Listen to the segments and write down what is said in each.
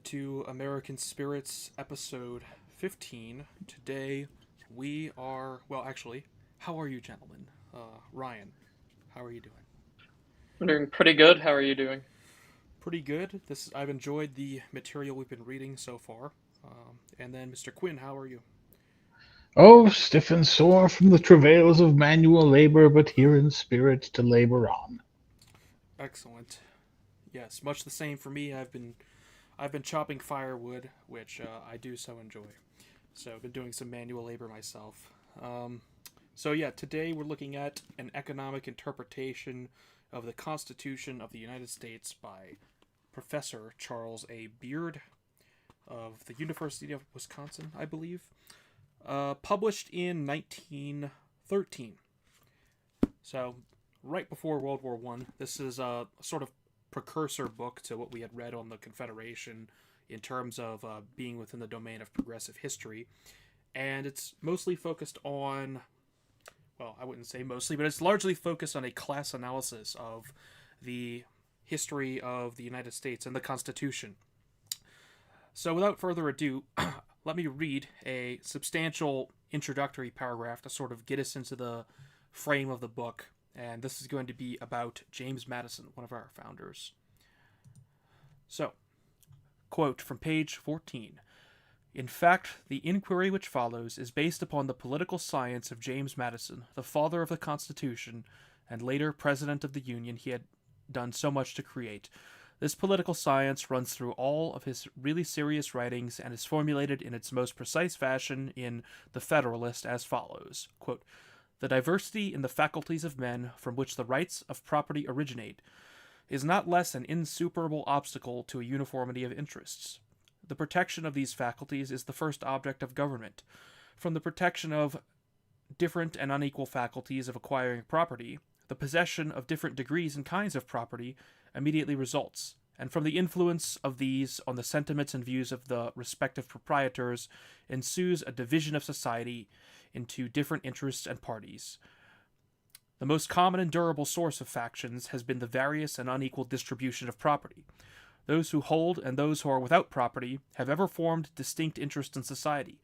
to American Spirits episode 15. Today we are, well, actually, how are you, gentlemen? Ryan, how are you doing? I'm doing pretty good. How are you doing? Pretty good. I've enjoyed the material we've been reading so far. And then, Mr. Quinn, how are you? Oh, stiff and sore from the travails of manual labor, but here in spirit to labor on. Excellent. Yes, much the same for me. I've been chopping firewood, which I do so enjoy. So I've been doing some manual labor myself. So yeah, today we're looking at an economic interpretation of the Constitution of the United States by Professor Charles A. Beard of the University of Wisconsin, I believe. Published in 1913. So right before World War One. This is a sort of precursor book to what we had read on the Confederation in terms of being within the domain of progressive history. And it's mostly focused on, well, I wouldn't say mostly, but it's largely focused on a class analysis of the history of the United States and the Constitution. So without further ado, let me read a substantial introductory paragraph to sort of get us into the frame of the book. And this is going to be about James Madison, one of our founders. So, quote from page 14. In fact, the inquiry which follows is based upon the political science of James Madison, the father of the Constitution, and later President of the Union he had done so much to create. This political science runs through all of his really serious writings and is formulated in its most precise fashion in The Federalist as follows. Quote, the diversity in the faculties of men from which the rights of property originate is not less an insuperable obstacle to a uniformity of interests. The protection of these faculties is the first object of government. From the protection of different and unequal faculties of acquiring property, the possession of different degrees and kinds of property immediately results, and from the influence of these on the sentiments and views of the respective proprietors ensues a division of society into different interests and parties. The most common and durable source of factions has been the various and unequal distribution of property. Those who hold and those who are without property have ever formed distinct interests in society.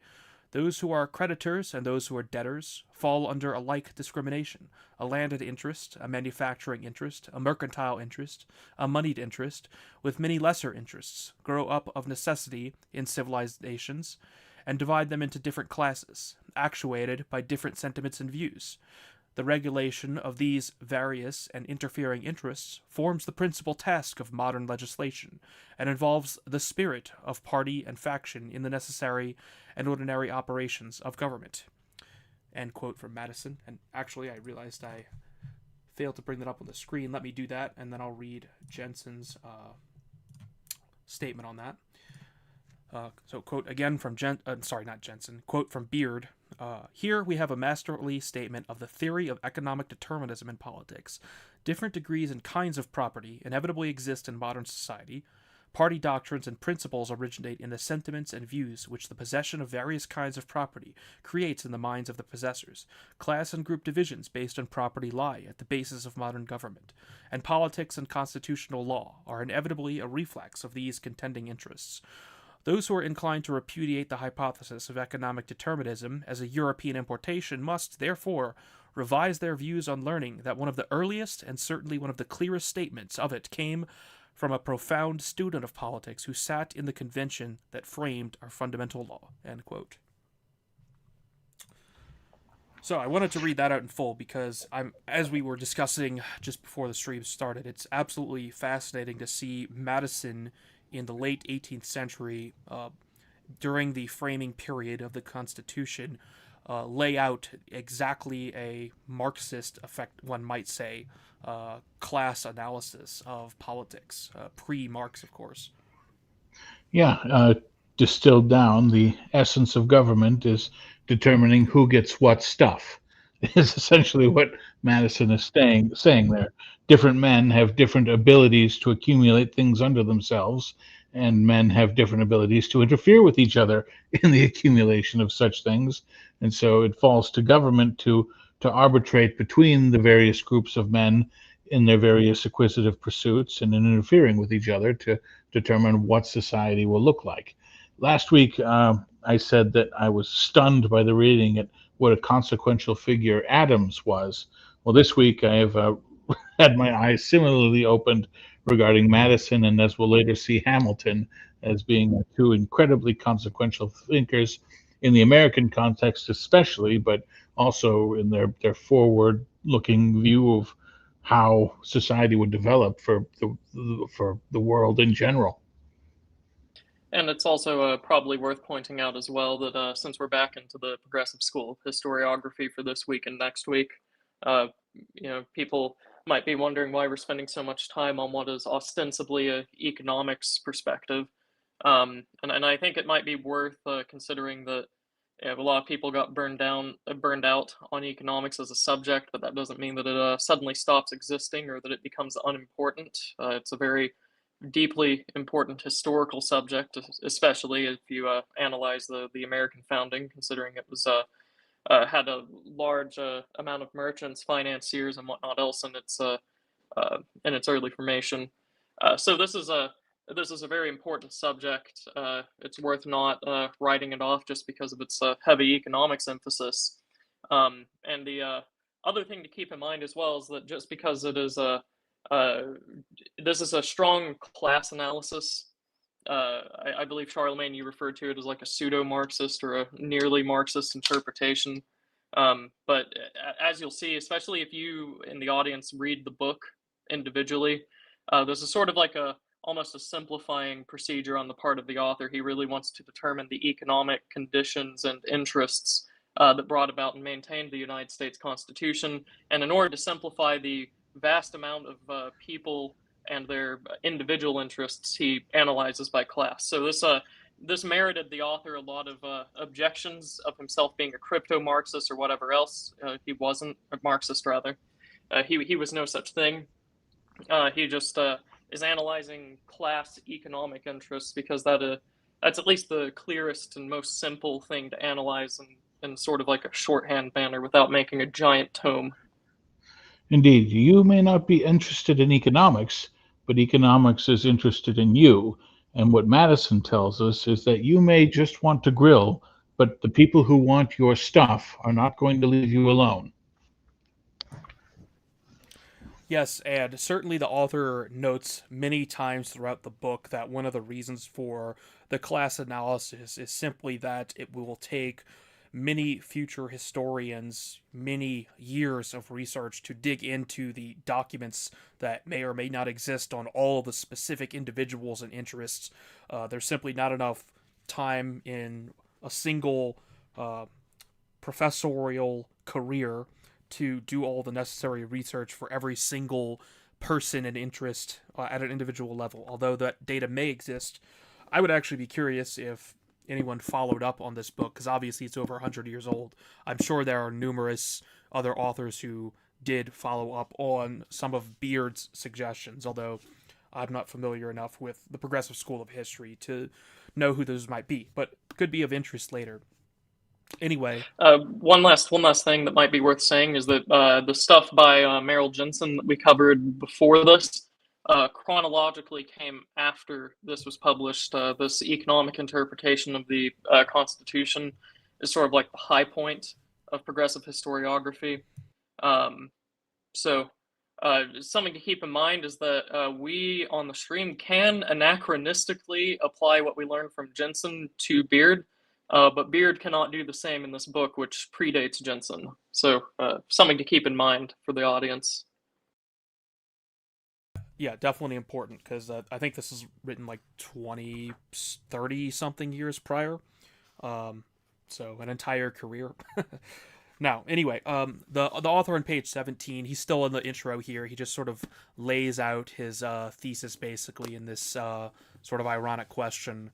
Those who are creditors and those who are debtors fall under a like discrimination. A landed interest, a manufacturing interest, a mercantile interest, a moneyed interest, with many lesser interests, grow up of necessity in civilized nations, and divide them into different classes, actuated by different sentiments and views. The regulation of these various and interfering interests forms the principal task of modern legislation, and involves the spirit of party and faction in the necessary and ordinary operations of government. End quote from Madison. And actually, I realized I failed to bring that up on the screen. Let me do that, and then I'll read Jensen's statement on that. So, quote again from not Jensen, quote from Beard. Here we have a masterly statement of the theory of economic determinism in politics. Different degrees and kinds of property inevitably exist in modern society. Party doctrines and principles originate in the sentiments and views which the possession of various kinds of property creates in the minds of the possessors. Class and group divisions based on property lie at the basis of modern government, and politics and constitutional law are inevitably a reflex of these contending interests. Those who are inclined to repudiate the hypothesis of economic determinism as a European importation must, therefore, revise their views on learning that one of the earliest and certainly one of the clearest statements of it came from a profound student of politics who sat in the convention that framed our fundamental law. End quote. So I wanted to read that out in full because as we were discussing just before the stream started, it's absolutely fascinating to see Madison in the late 18th century, during the framing period of the Constitution, lay out exactly a Marxist effect, one might say, class analysis of politics, pre-Marx, of course. Yeah, distilled down, the essence of government is determining who gets what stuff. Is essentially what Madison is saying there. Different men have different abilities to accumulate things under themselves, and men have different abilities to interfere with each other in the accumulation of such things. And so it falls to government to arbitrate between the various groups of men in their various acquisitive pursuits and in interfering with each other to determine what society will look like. Last week, I said that I was stunned by the reading at what a consequential figure Adams was. Well, this week I have had my eyes similarly opened regarding Madison and, as we'll later see, Hamilton as being two incredibly consequential thinkers in the American context, especially, but also in their forward looking view of how society would develop for the world in general. And it's also probably worth pointing out as well that since we're back into the Progressive School of Historiography for this week and next week, uh, people might be wondering why we're spending so much time on what is ostensibly a economics perspective. And I think it might be worth considering that a lot of people got burned out on economics as a subject, but that doesn't mean that it suddenly stops existing or that it becomes unimportant. It's a very deeply important historical subject, especially if you analyze the American founding, considering it was had a large amount of merchants, financiers, and whatnot else in its early formation. So this is a very important subject. It's worth not writing it off just because of its heavy economics emphasis. And the other thing to keep in mind as well is that just because it is uh, this is a strong class analysis. I believe Charlemagne, you referred to it as like a pseudo-Marxist or a nearly Marxist interpretation. But as you'll see, especially if you in the audience read the book individually, this is sort of like almost a simplifying procedure on the part of the author. He really wants to determine the economic conditions and interests that brought about and maintained the United States Constitution. And in order to simplify the vast amount of people and their individual interests, he analyzes by class. So this merited the author a lot of objections of himself being a crypto-Marxist or whatever else. He wasn't a Marxist, rather. He was no such thing. He just is analyzing class economic interests because that's at least the clearest and most simple thing to analyze in sort of like a shorthand manner without making a giant tome. Indeed, you may not be interested in economics, but economics is interested in you. And what Madison tells us is that you may just want to grill, but the people who want your stuff are not going to leave you alone. Yes, and certainly the author notes many times throughout the book that one of the reasons for the class analysis is simply that it will take many future historians many years of research to dig into the documents that may or may not exist on all the specific individuals and interests. There's simply not enough time in a single professorial career to do all the necessary research for every single person and interest at an individual level. Although that data may exist, I would actually be curious if anyone followed up on this book, because obviously it's over 100 years old. I'm sure there are numerous other authors who did follow up on some of Beard's suggestions, although I'm not familiar enough with the Progressive School of History to know who those might be, but could be of interest later. Anyway, one last thing that might be worth saying is that the stuff by Merrill Jensen that we covered before this chronologically came after this was published. This economic interpretation of the Constitution is sort of like the high point of progressive historiography. So something to keep in mind is that we on the stream can anachronistically apply what we learned from Jensen to Beard. But Beard cannot do the same in this book, which predates Jensen. So something to keep in mind for the audience. yeah, definitely important, because I think this is written like 20, 30 something years prior. So an entire career. Now, anyway, the author on page 17, he's still in the intro here. He just sort of lays out his thesis basically in this sort of ironic question.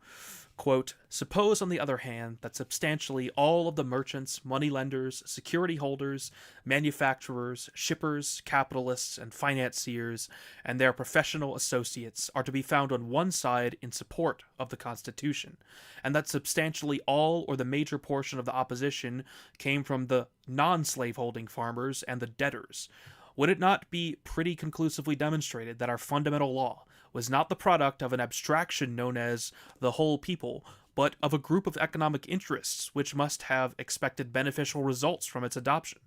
Quote, suppose, on the other hand, that substantially all of the merchants, moneylenders, security holders, manufacturers, shippers, capitalists, and financiers, and their professional associates are to be found on one side in support of the Constitution, and that substantially all or the major portion of the opposition came from the non-slaveholding farmers and the debtors. Would it not be pretty conclusively demonstrated that our fundamental law, was not the product of an abstraction known as the whole people, but of a group of economic interests which must have expected beneficial results from its adoption.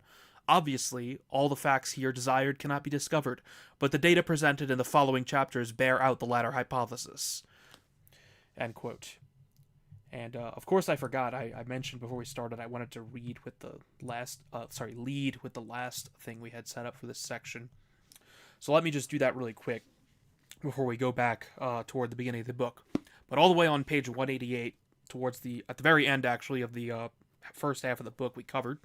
Obviously, all the facts here desired cannot be discovered, but the data presented in the following chapters bear out the latter hypothesis. End quote. And of course, I forgot. I mentioned before we started I wanted to lead with the last thing we had set up for this section. So let me just do that really quick before we go back toward the beginning of the book. But all the way on page 188, at the very end actually of the first half of the book we covered,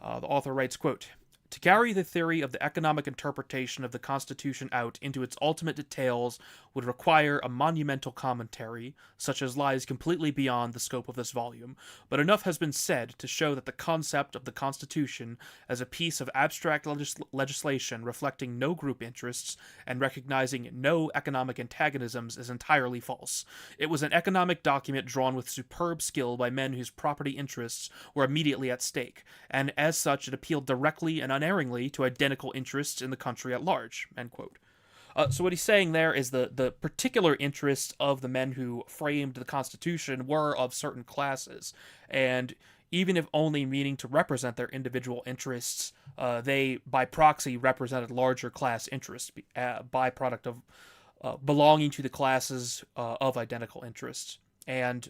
the author writes, quote, "To carry the theory of the economic interpretation of the Constitution out into its ultimate details would require a monumental commentary, such as lies completely beyond the scope of this volume, but enough has been said to show that the concept of the Constitution as a piece of abstract legislation reflecting no group interests and recognizing no economic antagonisms is entirely false. It was an economic document drawn with superb skill by men whose property interests were immediately at stake, and as such it appealed directly and unerringly to identical interests in the country at large." End quote. So what he's saying there is the particular interests of the men who framed the Constitution were of certain classes, and even if only meaning to represent their individual interests, they, by proxy, represented larger class interests, byproduct of belonging to the classes of identical interests. And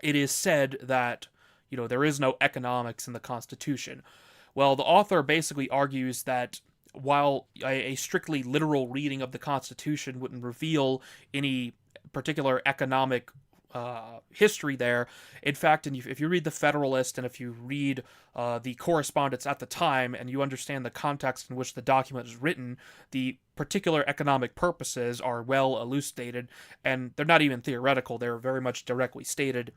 it is said that, there is no economics in the Constitution. Well, the author basically argues that while a strictly literal reading of the Constitution wouldn't reveal any particular economic history there, in fact, if you read the Federalist and if you read the correspondence at the time and you understand the context in which the document is written, the particular economic purposes are well elucidated, and they're not even theoretical, they're very much directly stated,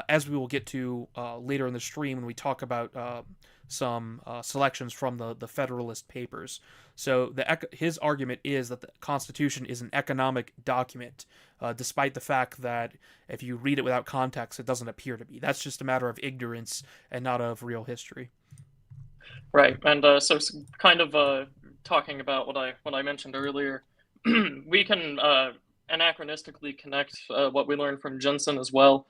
as we will get to later in the stream when we talk about some selections from the Federalist Papers. So his argument is that the Constitution is an economic document, despite the fact that if you read it without context, it doesn't appear to be. That's just a matter of ignorance and not of real history. Right, and so kind of talking about what I mentioned earlier, we can anachronistically connect what we learned from Jensen as well.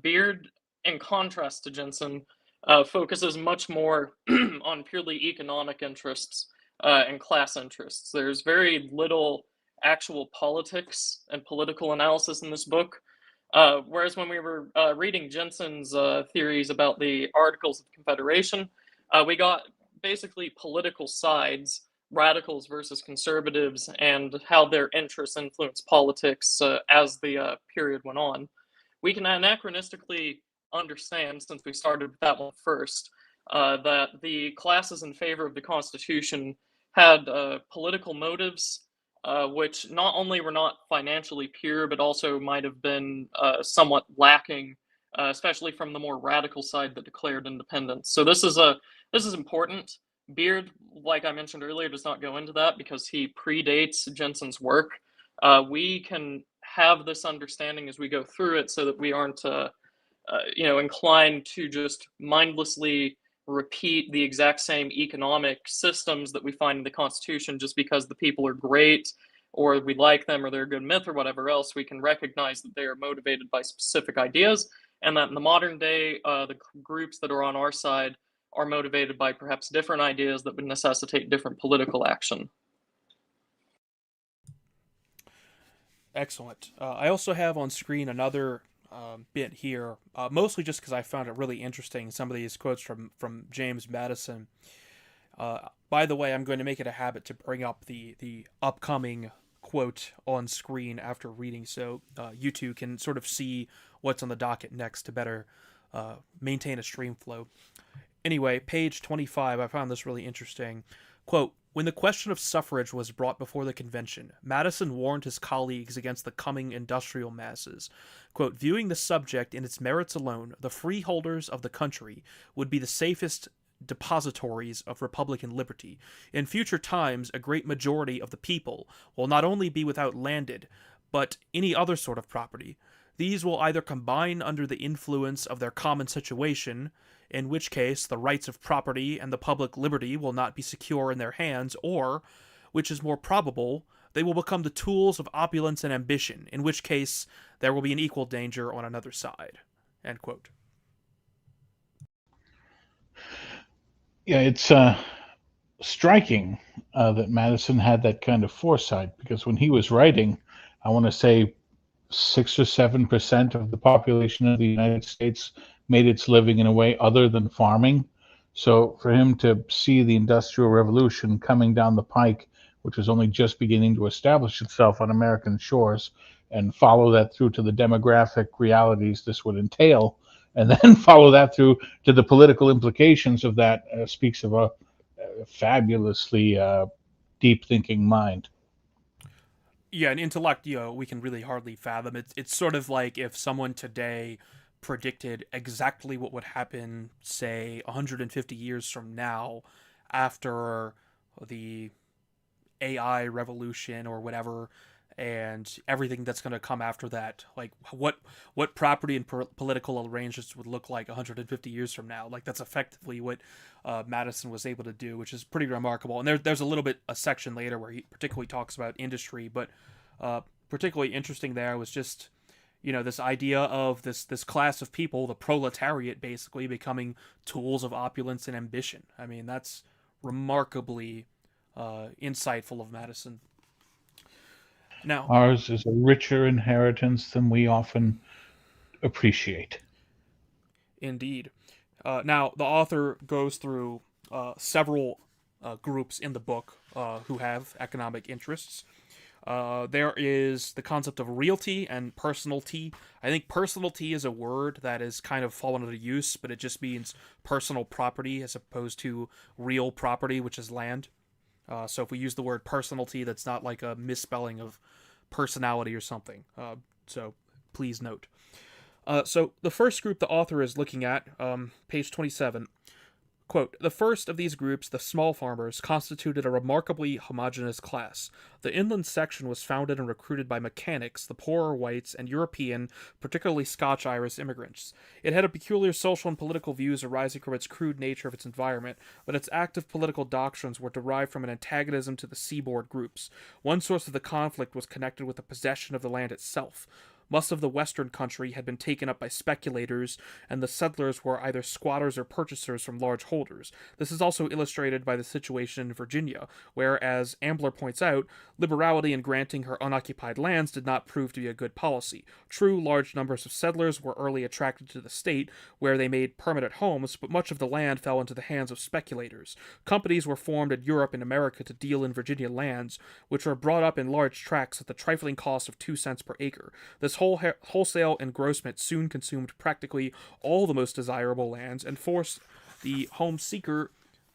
Beard, in contrast to Jensen, focuses much more on purely economic interests and class interests. There's very little actual politics and political analysis in this book. Whereas when we were reading Jensen's theories about the Articles of Confederation, we got basically political sides, radicals versus conservatives, and how their interests influence politics as the period went on. We can anachronistically understand, since we started with that one first, that the classes in favor of the Constitution had political motives, which not only were not financially pure, but also might have been somewhat lacking, especially from the more radical side that declared independence. So this is important. Beard, like I mentioned earlier, does not go into that because he predates Jensen's work. We can have this understanding as we go through it so that we aren't inclined to just mindlessly repeat the exact same economic systems that we find in the Constitution just because the people are great or we like them or they're a good myth or whatever else. We can recognize that they are motivated by specific ideas, and that in the modern day, the groups that are on our side are motivated by perhaps different ideas that would necessitate different political action. Excellent. I also have on screen another bit here, mostly just because I found it really interesting, some of these quotes from James Madison. By the way, I'm going to make it a habit to bring up the upcoming quote on screen after reading, so you two can sort of see what's on the docket next to better maintain a stream flow. Anyway, page 25, I found this really interesting. Quote, "When the question of suffrage was brought before the convention, Madison warned his colleagues against the coming industrial masses. Quote, viewing the subject in its merits alone, the freeholders of the country would be the safest depositories of republican liberty. In future times, a great majority of the people will not only be without landed, but any other sort of property. These will either combine under the influence of their common situation, in which case the rights of property and the public liberty will not be secure in their hands, or, which is more probable, they will become the tools of opulence and ambition, in which case there will be an equal danger on another side. End quote. Yeah, it's striking that Madison had that kind of foresight, because when he was writing, I want to say 6 or 7% of the population of the United States made its living in a way other than farming. So for him to see the Industrial Revolution coming down the pike, which was only just beginning to establish itself on American shores, and follow that through to the demographic realities this would entail, and then follow that through to the political implications of that, speaks of a fabulously deep thinking mind. Yeah, an intellect, we can really hardly fathom. It's sort of like if someone today predicted exactly what would happen, say, 150 years from now, after the AI revolution or whatever, and everything that's going to come after that. Like what property and political arrangements would look like 150 years from now. Like that's effectively what Madison was able to do, which is pretty remarkable. And there's a little bit a section later where he particularly talks about industry, but particularly interesting there was just this idea of this class of people, the proletariat, basically becoming tools of opulence and ambition. I mean, that's remarkably insightful of Madison. Now, ours is a richer inheritance than we often appreciate. Indeed. Now, the author goes through several groups in the book who have economic interests. There is the concept of realty and personalty. I think personalty is a word that is kind of fallen out of use, but it just means personal property as opposed to real property, which is land. So if we use the word personalty, that's not like a misspelling of personality or something. So please note. So the first group the author is looking at, page 27, quote, "The first of these groups, the small farmers, constituted a remarkably homogeneous class. The inland section was founded and recruited by mechanics, the poorer whites, and European, particularly Scotch-Irish immigrants. It had a peculiar social and political views arising from its crude nature of its environment, but its active political doctrines were derived from an antagonism to the seaboard groups. One source of the conflict was connected with the possession of the land itself. Most of the western country had been taken up by speculators, and the settlers were either squatters or purchasers from large holders. This is also illustrated by the situation in Virginia, where, as Ambler points out, liberality in granting her unoccupied lands did not prove to be a good policy. True, large numbers of settlers were early attracted to the state, where they made permanent homes, but much of the land fell into the hands of speculators. Companies were formed in Europe and America to deal in Virginia lands, which were brought up in large tracts at the trifling cost of 2 cents per acre. This wholesale engrossment soon consumed practically all the most desirable lands and forced the home seeker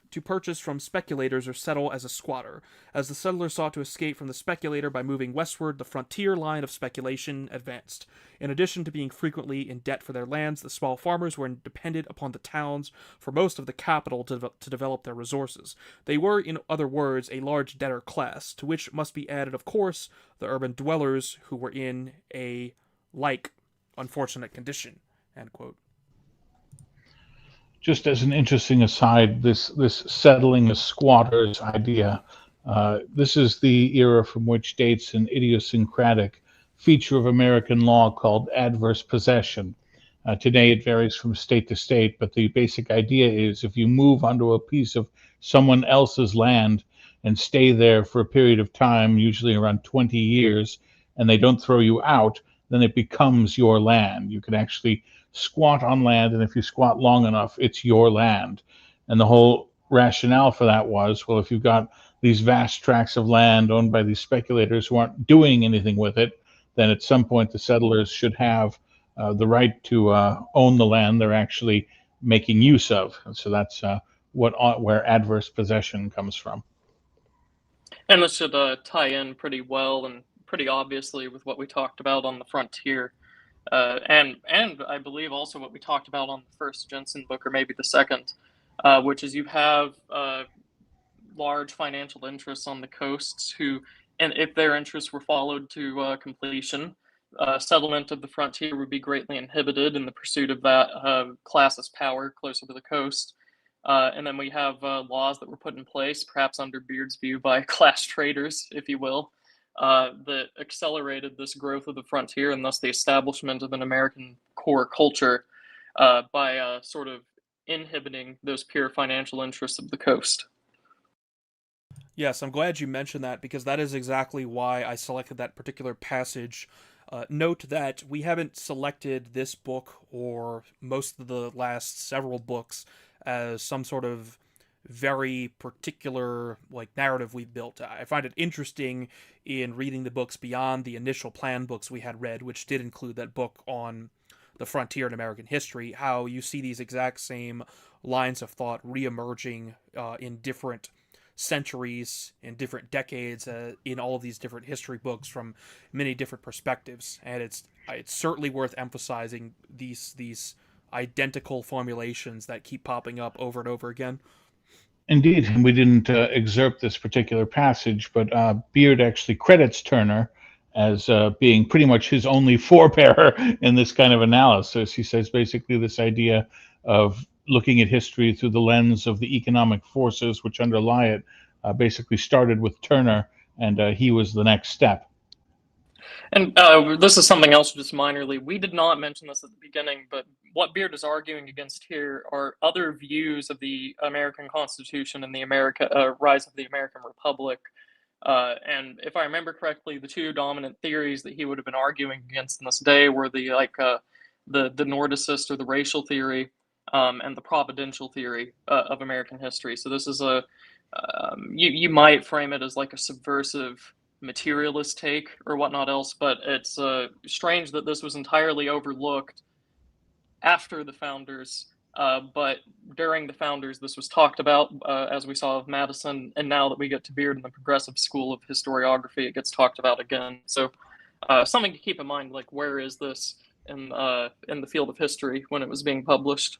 to purchase from speculators or settle as a squatter. As the settler sought to escape from the speculator by moving westward, the frontier line of speculation advanced. In addition to being frequently in debt for their lands, the small farmers were dependent upon the towns for most of the capital to develop their resources. They were, in other words, a large debtor class, to which must be added, of course, the urban dwellers who were in a like unfortunate condition." End quote. Just as an interesting aside, this settling as squatters idea, this is the era from which dates an idiosyncratic feature of American law called adverse possession. Today it varies from state to state, but the basic idea is if you move onto a piece of someone else's land and stay there for a period of time, usually around 20 years, and they don't throw you out, then it becomes your land. You can actually squat on land, and if you squat long enough, it's your land. And the whole rationale for that was, well, if you've got these vast tracts of land owned by these speculators who aren't doing anything with it, then at some point the settlers should have the right to own the land they're actually making use of. And so that's where adverse possession comes from. And this should tie in pretty well and pretty obviously with what we talked about on the frontier. And I believe also what we talked about on the first Jensen book, or maybe the second, which is you have large financial interests on the coasts who, and if their interests were followed to completion, settlement of the frontier would be greatly inhibited in the pursuit of that class's power closer to the coast. And then we have laws that were put in place, perhaps under Beard's view, by class traders, if you will, that accelerated this growth of the frontier and thus the establishment of an American core culture by sort of inhibiting those pure financial interests of the coast. Yes, I'm glad you mentioned that because that is exactly why I selected that particular passage. Note that we haven't selected this book or most of the last several books as some sort of very particular narrative we've built. I find it interesting in reading the books beyond the initial plan books we had read, which did include that book on the frontier in American history, how you see these exact same lines of thought reemerging in different centuries, in different decades, in all of these different history books from many different perspectives. And it's certainly worth emphasizing these identical formulations that keep popping up over and over again. Indeed, and we didn't excerpt this particular passage, but Beard actually credits Turner as being pretty much his only forebearer in this kind of analysis. He says basically this idea of looking at history through the lens of the economic forces which underlie it basically started with Turner, and he was the next step. And this is something else just minorly. We did not mention this at the beginning, but what Beard is arguing against here are other views of the American Constitution and the rise of the American Republic. And if I remember correctly, the two dominant theories that he would have been arguing against in this day were the Nordicist or the racial theory, and the providential theory of American history. So this is you might frame it as like a subversive materialist take or whatnot else, but it's strange that this was entirely overlooked after the founders. But during the founders, this was talked about, as we saw with Madison, and now that we get to Beard and the progressive school of historiography, it gets talked about again. So something to keep in mind, like where is this in the field of history when it was being published?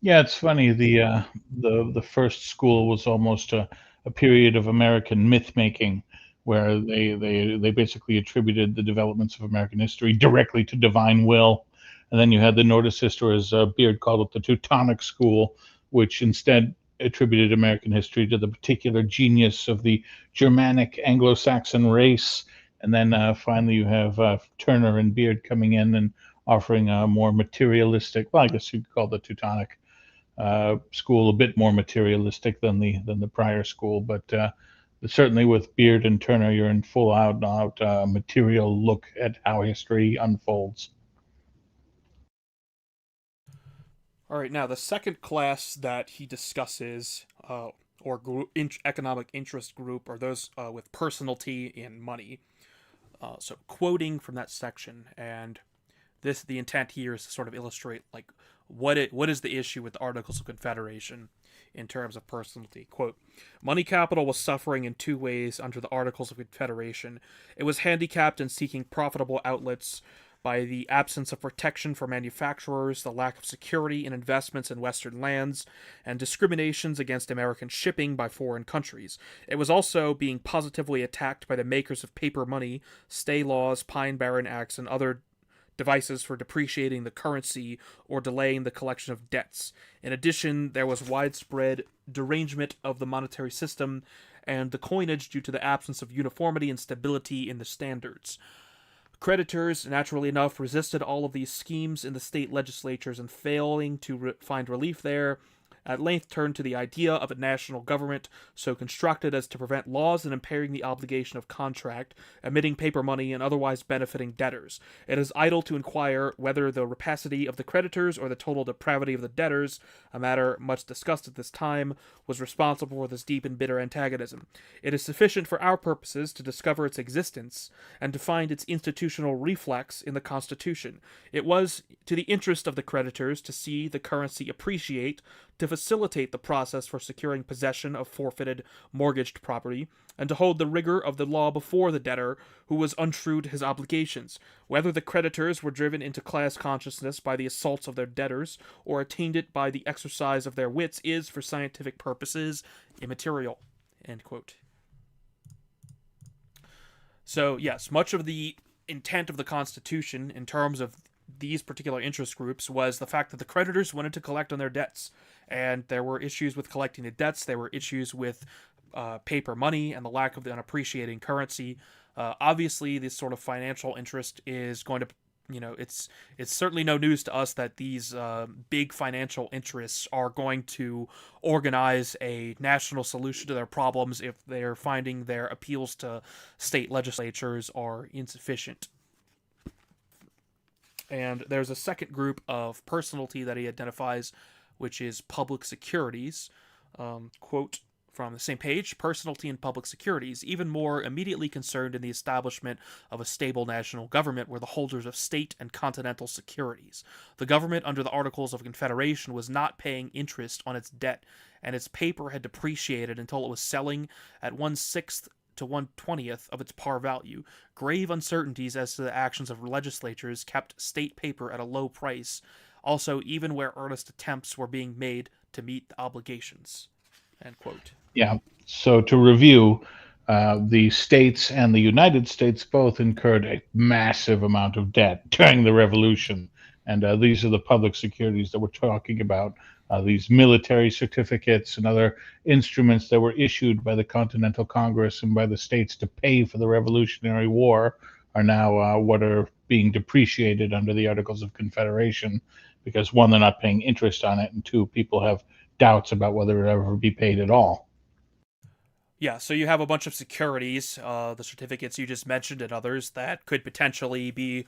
Yeah, it's funny. The first school was almost a period of American myth making, where they basically attributed the developments of American history directly to divine will. And then you had the Nordicist, or as Beard called it, the Teutonic school, which instead attributed American history to the particular genius of the Germanic Anglo-Saxon race. And then finally you have Turner and Beard coming in and offering a more materialistic, well, I guess you'd call the Teutonic school a bit more materialistic than the prior school, but certainly with Beard and Turner, you're in full out material look at how history unfolds. All right, now the second class that he discusses, or economic interest group, are those with personality in money. So quoting from that section, and the intent here is to sort of illustrate what is the issue with the Articles of Confederation in terms of personality. Quote, money capital was suffering in two ways under the Articles of Confederation. It was handicapped in seeking profitable outlets by the absence of protection for manufacturers, the lack of security in investments in Western lands, and discriminations against American shipping by foreign countries. It was also being positively attacked by the makers of paper money, stay laws, Pine Barren Acts, and other devices for depreciating the currency or delaying the collection of debts. In addition, there was widespread derangement of the monetary system and the coinage due to the absence of uniformity and stability in the standards. Creditors, naturally enough, resisted all of these schemes in the state legislatures, and failing to find relief there, at length turned to the idea of a national government so constructed as to prevent laws and impairing the obligation of contract, emitting paper money, and otherwise benefiting debtors. It is idle to inquire whether the rapacity of the creditors or the total depravity of the debtors, a matter much discussed at this time, was responsible for this deep and bitter antagonism. It is sufficient for our purposes to discover its existence and to find its institutional reflex in the Constitution. It was to the interest of the creditors to see the currency appreciate, to facilitate the process for securing possession of forfeited mortgaged property, and to hold the rigor of the law before the debtor who was untrue to his obligations. Whether the creditors were driven into class consciousness by the assaults of their debtors, or attained it by the exercise of their wits, is, for scientific purposes, immaterial. End quote. So, yes, much of the intent of the Constitution in terms of these particular interest groups was the fact that the creditors wanted to collect on their debts, and there were issues with collecting the debts. There were issues with paper money and the lack of an appreciating currency. Obviously, this sort of financial interest is going to, it's certainly no news to us that these big financial interests are going to organize a national solution to their problems if they're finding their appeals to state legislatures are insufficient. And there's a second group of personality that he identifies, which is public securities. Quote from the same page: personality in public securities, even more immediately concerned in the establishment of a stable national government, were the holders of state and continental securities. The government under the Articles of Confederation was not paying interest on its debt, and its paper had depreciated until it was selling at 1/6 to 1/20th of its par value. Grave uncertainties as to the actions of legislatures kept state paper at a low price, also even where earnest attempts were being made to meet the obligations. End quote. Yeah. So to review, the states and the United States both incurred a massive amount of debt during the Revolution. And these are the public securities that we're talking about. These military certificates and other instruments that were issued by the Continental Congress and by the states to pay for the Revolutionary War are now what are being depreciated under the Articles of Confederation, because one, they're not paying interest on it, and two, people have doubts about whether it ever be paid at all. Yeah, so you have a bunch of securities, the certificates you just mentioned and others, that could potentially be,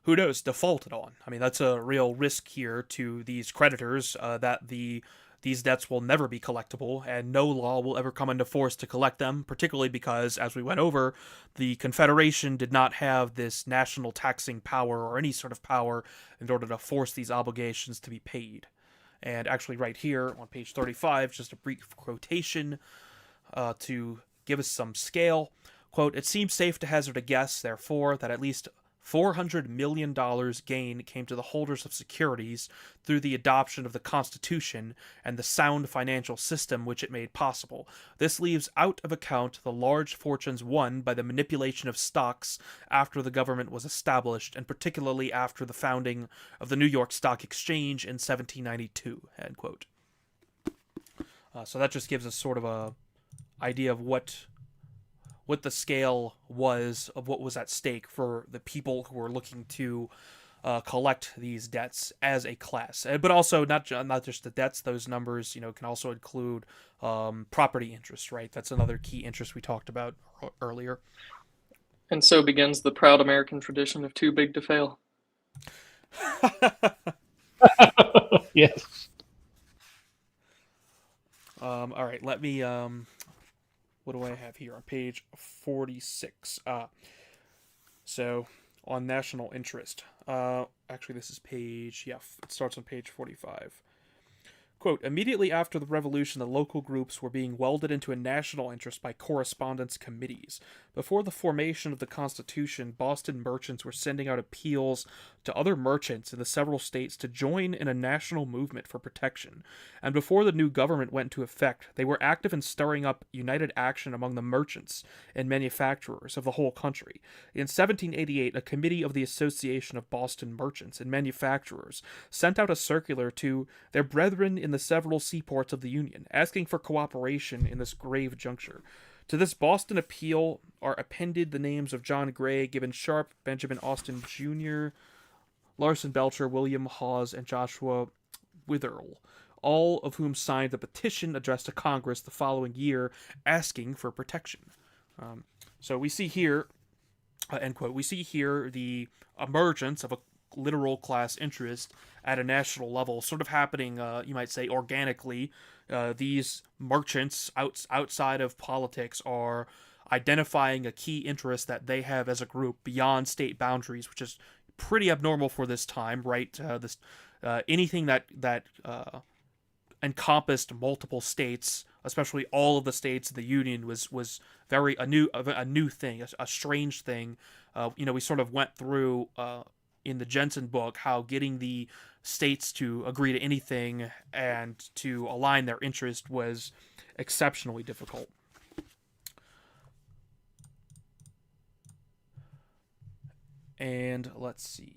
who knows, defaulted on. I mean, that's a real risk here to these creditors, that these debts will never be collectible, and no law will ever come into force to collect them, particularly because, as we went over, the Confederation did not have this national taxing power or any sort of power in order to force these obligations to be paid. And actually right here on page 35, just a brief quotation to give us some scale. Quote, "It seems safe to hazard a guess, therefore, that at least $400 million gain came to the holders of securities through the adoption of the Constitution and the sound financial system which it made possible. This leaves out of account the large fortunes won by the manipulation of stocks after the government was established, and particularly after the founding of the New York Stock Exchange in 1792." End quote. So that just gives us sort of a idea of what the scale was of what was at stake for the people who were looking to collect these debts as a class. But also not just the debts; those numbers, can also include property interest. Right, that's another key interest we talked about earlier. And so begins the proud American tradition of too big to fail. Yes. All right, let me. What do I have here on page 46? So on national interest. Actually, this is page. Yeah, it starts on page 45. Quote, "Immediately after the revolution, the local groups were being welded into a national interest by correspondence committees. Before the formation of the Constitution, Boston merchants were sending out appeals to other merchants in the several states to join in a national movement for protection. And before the new government went into effect, they were active in stirring up united action among the merchants and manufacturers of the whole country. In 1788, a committee of the Association of Boston Merchants and Manufacturers sent out a circular to their brethren in the several seaports of the Union, asking for cooperation in this grave juncture. To this Boston appeal are appended the names of John Gray, Gibbon Sharp, Benjamin Austin Jr., Larson Belcher, William Hawes, and Joshua Witherell, all of whom signed the petition addressed to Congress the following year asking for protection." So we see here, end quote, we see here the emergence of a literal class interest at a national level, sort of happening, you might say, organically. These merchants outside of politics are identifying a key interest that they have as a group beyond state boundaries, which is pretty abnormal for this time, right? Anything that encompassed multiple states, especially all of the states of the Union, was very a new thing, a strange thing. We sort of went through in the Jensen book how getting the states to agree to anything and to align their interest was exceptionally difficult. And let's see.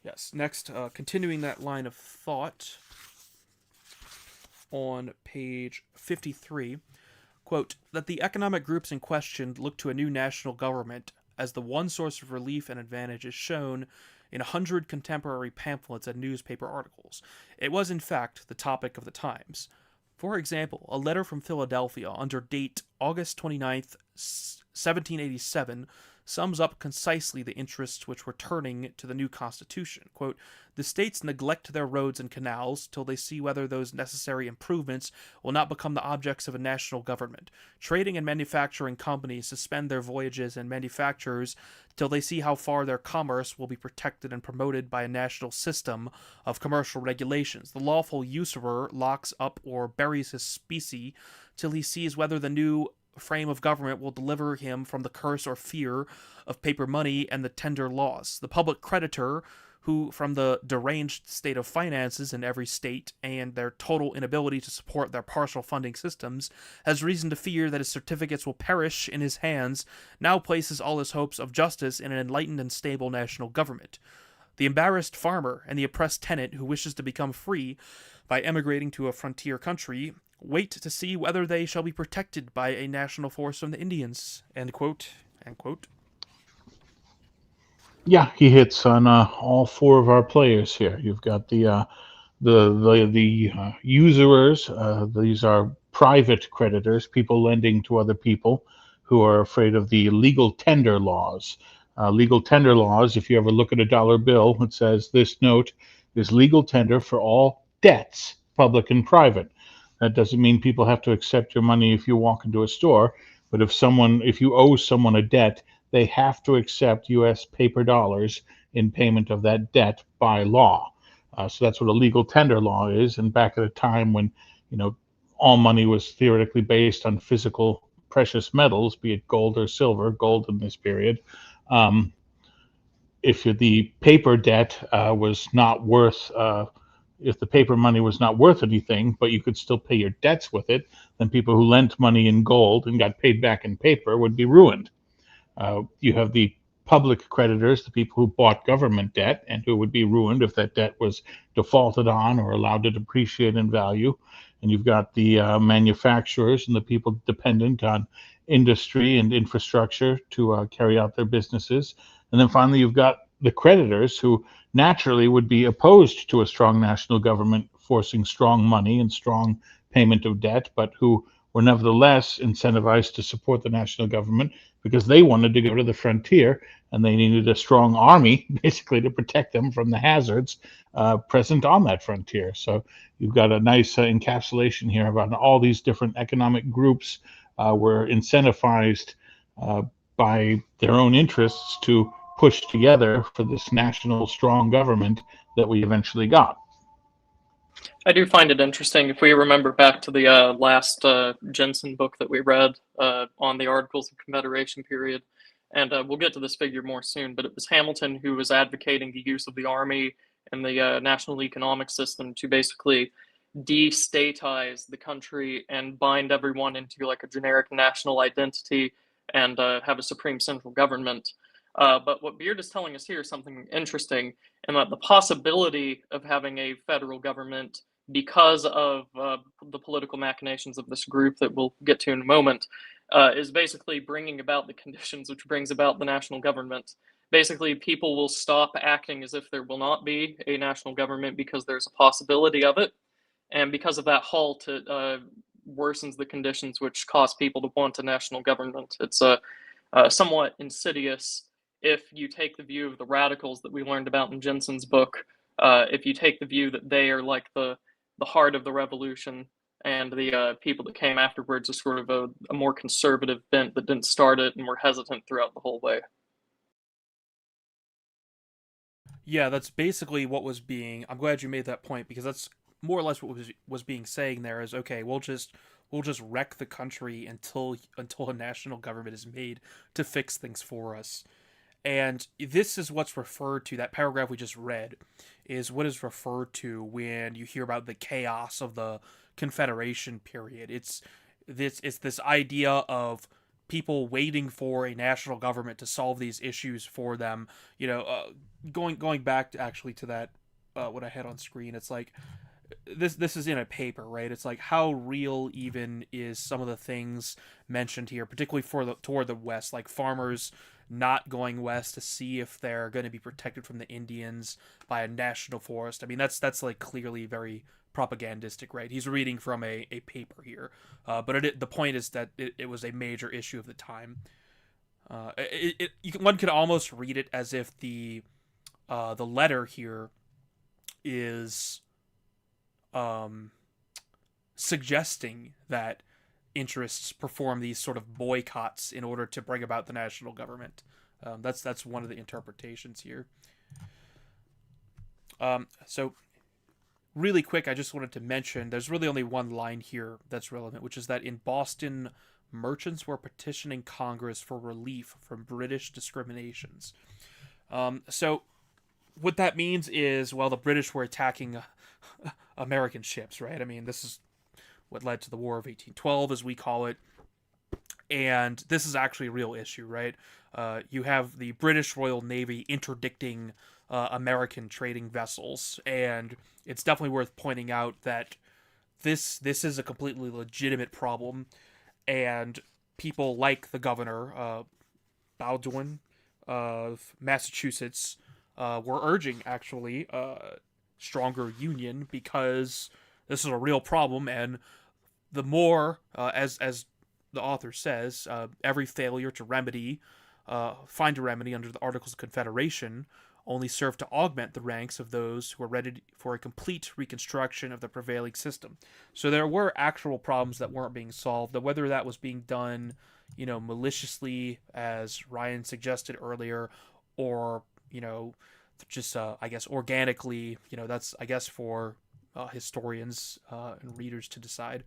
Yes, next, continuing that line of thought on page 53, quote, that the economic groups in question look to a new national government as the one source of relief and advantage is shown in 100 contemporary pamphlets and newspaper articles. It was, in fact, the topic of the times. For example, a letter from Philadelphia under date August 29th, 1787, sums up concisely the interests which were turning to the new Constitution. Quote, the states neglect their roads and canals till they see whether those necessary improvements will not become the objects of a national government. Trading and manufacturing companies suspend their voyages and manufactures till they see how far their commerce will be protected and promoted by a national system of commercial regulations. The lawful usurer locks up or buries his specie till he sees whether the new frame of government will deliver him from the curse or fear of paper money and the tender laws. The public creditor, who, from the deranged state of finances in every state and their total inability to support their partial funding systems, has reason to fear that his certificates will perish in his hands, now places all his hopes of justice in an enlightened and stable national government. The embarrassed farmer and the oppressed tenant who wishes to become free by emigrating to a frontier country wait to see whether they shall be protected by a national force from the Indians. End quote. End quote. Yeah, he hits on all four of our players here. You've got the usurers. These are private creditors, people lending to other people who are afraid of the legal tender laws. Legal tender laws, if you ever look at a dollar bill, it says this note is legal tender for all debts, public and private. That doesn't mean people have to accept your money if you walk into a store, but if you owe someone a debt, they have to accept U.S. paper dollars in payment of that debt by law. So that's what a legal tender law is. And back at a time when, all money was theoretically based on physical precious metals, be it gold or silver, gold in this period, if the paper debt was not worth if the paper money was not worth anything, but you could still pay your debts with it, then people who lent money in gold and got paid back in paper would be ruined. You have the public creditors, the people who bought government debt and who would be ruined if that debt was defaulted on or allowed to depreciate in value. And you've got the manufacturers and the people dependent on industry and infrastructure to carry out their businesses. And then finally, you've got the creditors who naturally would be opposed to a strong national government forcing strong money and strong payment of debt, but who were nevertheless incentivized to support the national government because they wanted to go to the frontier and they needed a strong army basically to protect them from the hazards present on that frontier. So you've got a nice encapsulation here about all these different economic groups were incentivized by their own interests to push together for this national strong government that we eventually got. I do find it interesting if we remember back to the last Jensen book that we read on the Articles of Confederation period, and we'll get to this figure more soon, but it was Hamilton who was advocating the use of the army and the national economic system to basically de-statize the country and bind everyone into like a generic national identity and have a supreme central government. But what Beard is telling us here is something interesting, and that the possibility of having a federal government, because of the political machinations of this group that we'll get to in a moment, is basically bringing about the conditions which brings about the national government. Basically, people will stop acting as if there will not be a national government because there's a possibility of it, and because of that halt, it worsens the conditions which cause people to want a national government. It's somewhat insidious if you take the view of the radicals that we learned about in Jensen's book, if you take the view that they are like the heart of the revolution, and the people that came afterwards are sort of a more conservative bent that didn't start it and were hesitant throughout the whole way. Yeah, that's basically what was being. I'm glad you made that point because that's more or less what was being saying there. Is okay, we'll just wreck the country until a national government is made to fix things for us. And this is what's referred to, that paragraph we just read, is what is referred to when you hear about the chaos of the Confederation period. It's this idea of people waiting for a national government to solve these issues for them. Going back to, actually to that what I had on screen, it's like this is in a paper, right? It's like, how real even is some of the things mentioned here, particularly toward the west, like farmers not going west to see if they're going to be protected from the Indians by a national forest. I mean, that's like clearly very propagandistic, right? He's reading from a paper here, but the point is that it was a major issue of the time. One could almost read it as if the letter here is suggesting that interests perform these sort of boycotts in order to bring about the national government. That's one of the interpretations here. So really quick, I just wanted to mention there's really only one line here that's relevant, which is that in Boston, merchants were petitioning Congress for relief from British discriminations. So what that means is, well, the British were attacking American ships, right? I mean, this is what led to the War of 1812, as we call it. And this is actually a real issue, right? You have the British Royal Navy interdicting American trading vessels, and it's definitely worth pointing out that this is a completely legitimate problem, and people like the governor, Baldwin of Massachusetts, were urging, actually, stronger union, because this is a real problem, and the more, as the author says, every failure to find a remedy under the Articles of Confederation only served to augment the ranks of those who were ready for a complete reconstruction of the prevailing system. So there were actual problems that weren't being solved, whether that was being done, maliciously, as Ryan suggested earlier, or, just, I guess, organically, that's, I guess, for historians and readers to decide.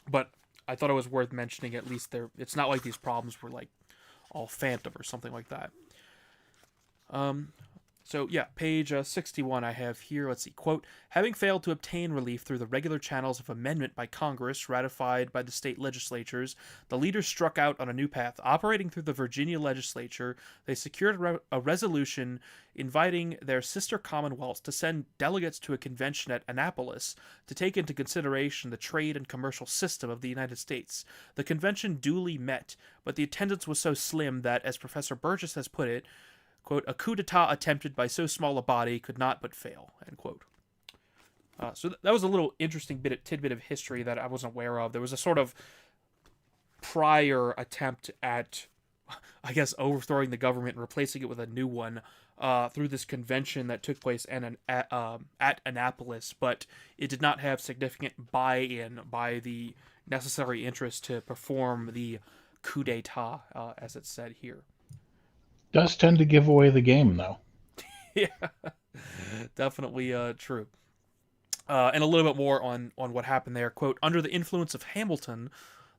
But I thought it was worth mentioning, at least it's not like these problems were, like, all phantom or something like that. So yeah, page 61 I have here. Let's see. Quote, having failed to obtain relief through the regular channels of amendment by Congress ratified by the state legislatures, the leaders struck out on a new path. Operating through the Virginia legislature, they secured a resolution inviting their sister commonwealths to send delegates to a convention at Annapolis to take into consideration the trade and commercial system of the United States. The convention duly met, but the attendance was so slim that, as Professor Burgess has put it, quote, a coup d'etat attempted by so small a body could not but fail, end quote. So that was a little interesting tidbit of history that I wasn't aware of. There was a sort of prior attempt at, I guess, overthrowing the government and replacing it with a new one through this convention that took place at Annapolis, but it did not have significant buy-in by the necessary interest to perform the coup d'etat, as it's said here. Does tend to give away the game, though. Yeah, definitely true. And a little bit more on what happened there. Quote, under the influence of Hamilton,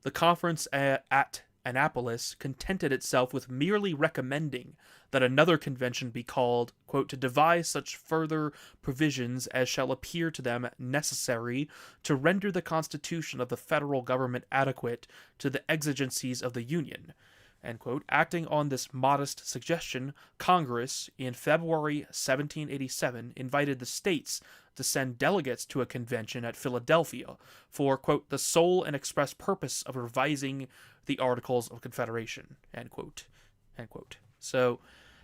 the conference at Annapolis contented itself with merely recommending that another convention be called, quote, to devise such further provisions as shall appear to them necessary to render the Constitution of the federal government adequate to the exigencies of the Union. End quote. Acting on this modest suggestion, Congress, in February 1787, invited the states to send delegates to a convention at Philadelphia for, quote, the sole and express purpose of revising the Articles of Confederation, end quote. End quote. So,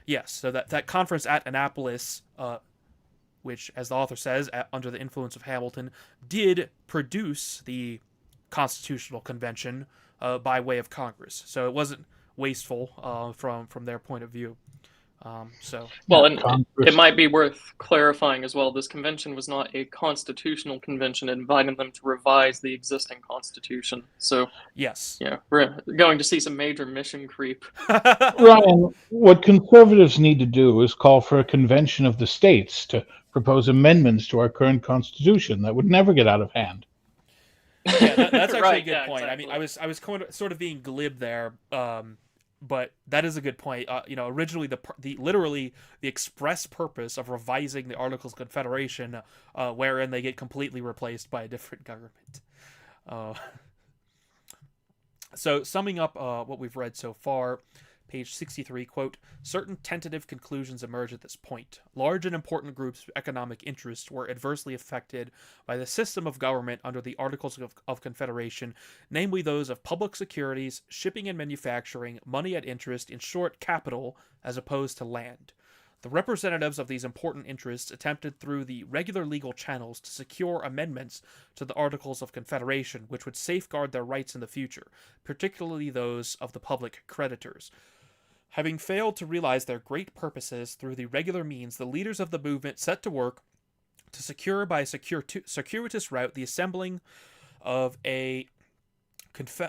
yes, so that conference at Annapolis, which, as the author says, under the influence of Hamilton, did produce the Constitutional Convention by way of Congress. So it wasn't wasteful from their point of view. Well, and it might be worth clarifying as well, this convention was not a constitutional convention. It invited them to revise the existing constitution. So, yes. Yeah, we're going to see some major mission creep. Ryan, what conservatives need to do is call for a convention of the states to propose amendments to our current constitution. That would never get out of hand. Yeah, that's actually Right, a good yeah, point. exactly. I mean, I was sort of being glib there, but that is a good point. Originally literally the express purpose of revising the Articles of Confederation, wherein they get completely replaced by a different government. So summing up what we've read so far, page 63, quote, certain tentative conclusions emerge at this point. Large and important groups of economic interests were adversely affected by the system of government under the Articles of Confederation, namely those of public securities, shipping and manufacturing, money at interest, in short, capital, as opposed to land. The representatives of these important interests attempted through the regular legal channels to secure amendments to the Articles of Confederation which would safeguard their rights in the future, particularly those of the public creditors. Having failed to realize their great purposes through the regular means, the leaders of the movement set to work to secure by a circuitous route the assembling of a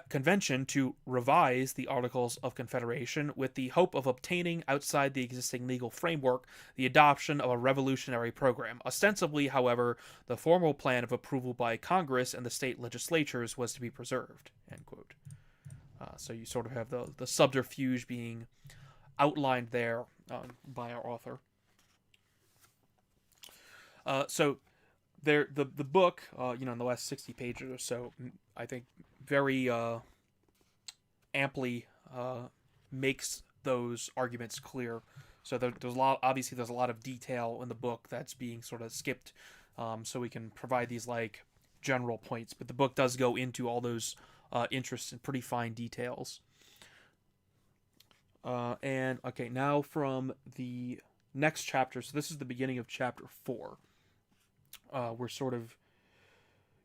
convention to revise the Articles of Confederation with the hope of obtaining, outside the existing legal framework, the adoption of a revolutionary program. Ostensibly, however, the formal plan of approval by Congress and the state legislatures was to be preserved. End quote. So you sort of have the subterfuge being outlined there by our author. So there, the book, in the last 60 pages or so, I think very amply makes those arguments clear. So there's a lot. Obviously, there's a lot of detail in the book that's being sort of skipped, so we can provide these like general points. But the book does go into all those interests in pretty fine details. And okay, now from the next chapter. So this is the beginning of chapter 4. We're sort of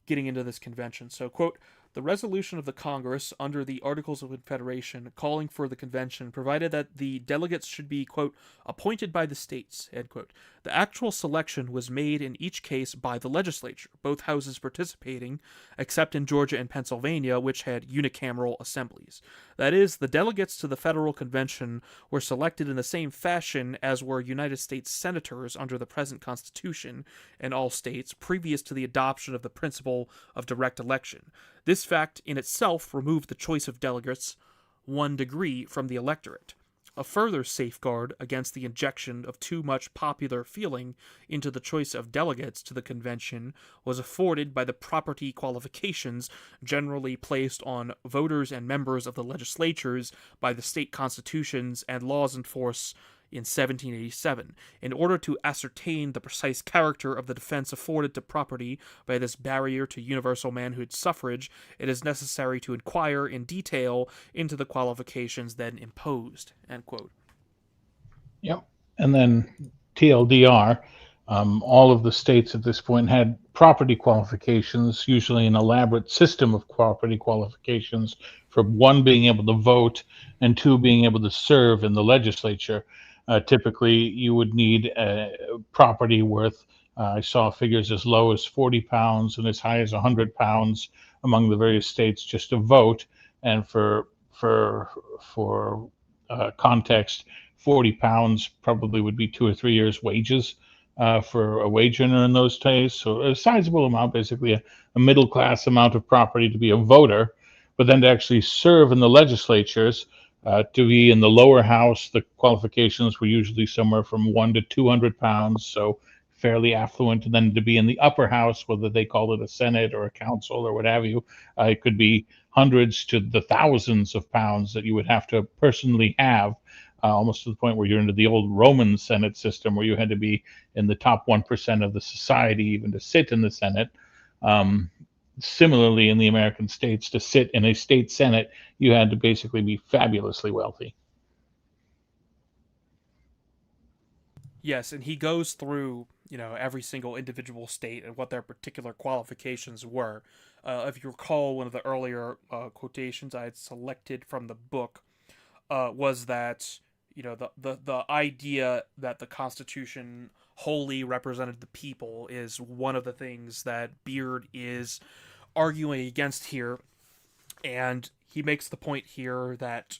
getting into this convention. So, quote, the resolution of the Congress under the Articles of Confederation calling for the convention provided that the delegates should be, quote, appointed by the states, end quote. The actual selection was made in each case by the legislature, both houses participating, except in Georgia and Pennsylvania, which had unicameral assemblies. That is, the delegates to the Federal Convention were selected in the same fashion as were United States senators under the present Constitution in all states, previous to the adoption of the principle of direct election. This fact in itself removed the choice of delegates 1 degree from the electorate. A further safeguard against the injection of too much popular feeling into the choice of delegates to the convention was afforded by the property qualifications generally placed on voters and members of the legislatures by the state constitutions and laws in force in 1787. In order to ascertain the precise character of the defense afforded to property by this barrier to universal manhood suffrage, it is necessary to inquire in detail into the qualifications then imposed. End quote. Yep. And then TLDR, all of the states at this point had property qualifications, usually an elaborate system of property qualifications for 1, being able to vote, and 2, being able to serve in the legislature. Typically, you would need property worth, I saw figures as low as 40 pounds and as high as 100 pounds among the various states just to vote. And for context, 40 pounds probably would be 2 or 3 years' wages for a wage earner in those days. So a sizable amount, basically a middle class amount of property to be a voter, but then to actually serve in the legislatures. To be in the lower house, the qualifications were usually somewhere from 1 to 200 pounds, so fairly affluent. And then to be in the upper house, whether they call it a senate or a council or what have you, it could be hundreds to the thousands of pounds that you would have to personally have, almost to the point where you're into the old Roman Senate system, where you had to be in the top 1% of the society even to sit in the Senate. Similarly, in the American states, to sit in a state senate, you had to basically be fabulously wealthy. Yes, and he goes through, every single individual state and what their particular qualifications were. If you recall, one of the earlier quotations I had selected from the book was that, the idea that the Constitution wholly represented the people is one of the things that Beard is arguing against here. And he makes the point here that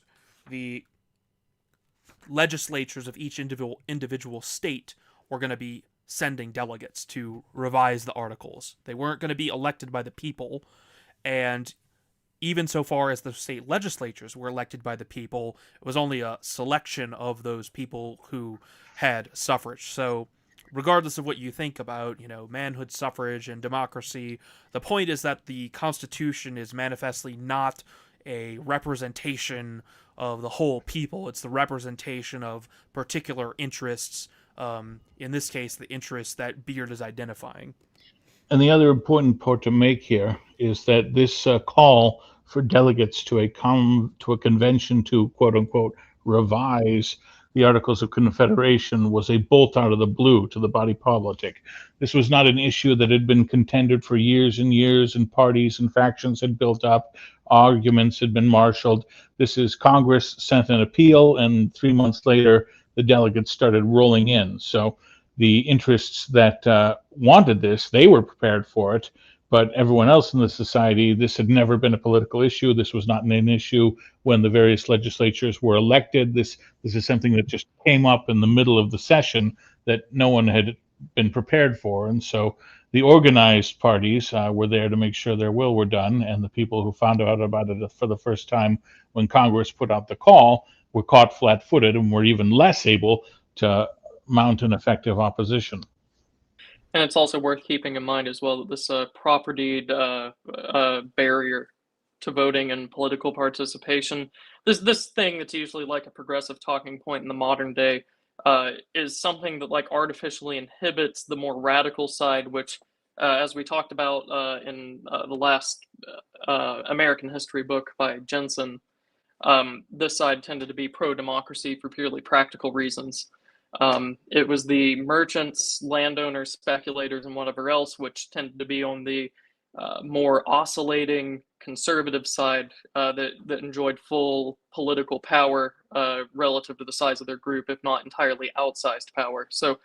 the legislatures of each individual state were going to be sending delegates to revise the articles. They weren't going to be elected by the people, and even so far as the state legislatures were elected by the people, it was only a selection of those people who had suffrage. So regardless of what you think about, manhood suffrage and democracy, the point is that the Constitution is manifestly not a representation of the whole people. It's the representation of particular interests. In this case, the interests that Beard is identifying. And the other important point to make here is that this call for delegates to a convention to quote unquote revise the Articles of Confederation was a bolt out of the blue to the body politic. This was not an issue that had been contended for years and years, and parties and factions had built up, arguments had been marshaled. This is Congress sent an appeal, and 3 months later, the delegates started rolling in. So the interests that wanted this, they were prepared for it, but everyone else in the society, this had never been a political issue. This was not an issue when the various legislatures were elected. This is something that just came up in the middle of the session that no one had been prepared for. And so the organized parties were there to make sure their will were done, and the people who found out about it for the first time when Congress put out the call were caught flat-footed and were even less able to mount an effective opposition. And it's also worth keeping in mind as well that this propertied barrier to voting and political participation, this thing that's usually like a progressive talking point in the modern day, is something that like artificially inhibits the more radical side, which, as we talked about in the last American history book by Jensen, this side tended to be pro-democracy for purely practical reasons. It was the merchants, landowners, speculators, and whatever else, which tended to be on the more oscillating conservative side that enjoyed full political power relative to the size of their group, if not entirely outsized power. So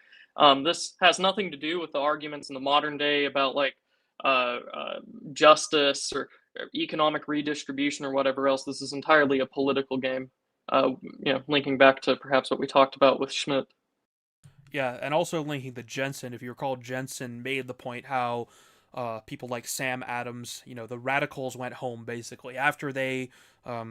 this has nothing to do with the arguments in the modern day about like justice or economic redistribution or whatever else. This is entirely a political game. Linking back to perhaps what we talked about with Schmidt. Yeah, and also linking to Jensen, if you recall, Jensen made the point how people like Sam Adams, the radicals went home basically. After they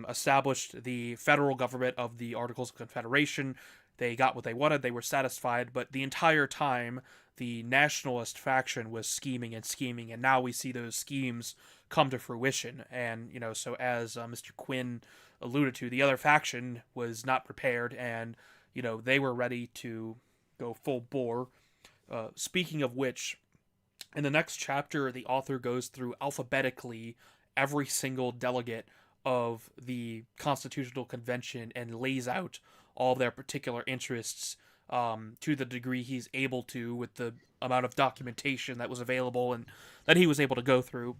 established the federal government of the Articles of Confederation, they got what they wanted, they were satisfied, but the entire time, the nationalist faction was scheming, and now we see those schemes come to fruition. And, so as Mr. Quinn alluded to, the other faction was not prepared, and, they were ready to go full bore. Speaking of which, in the next chapter, the author goes through alphabetically every single delegate of the Constitutional Convention and lays out all their particular interests to the degree he's able to with the amount of documentation that was available and that he was able to go through.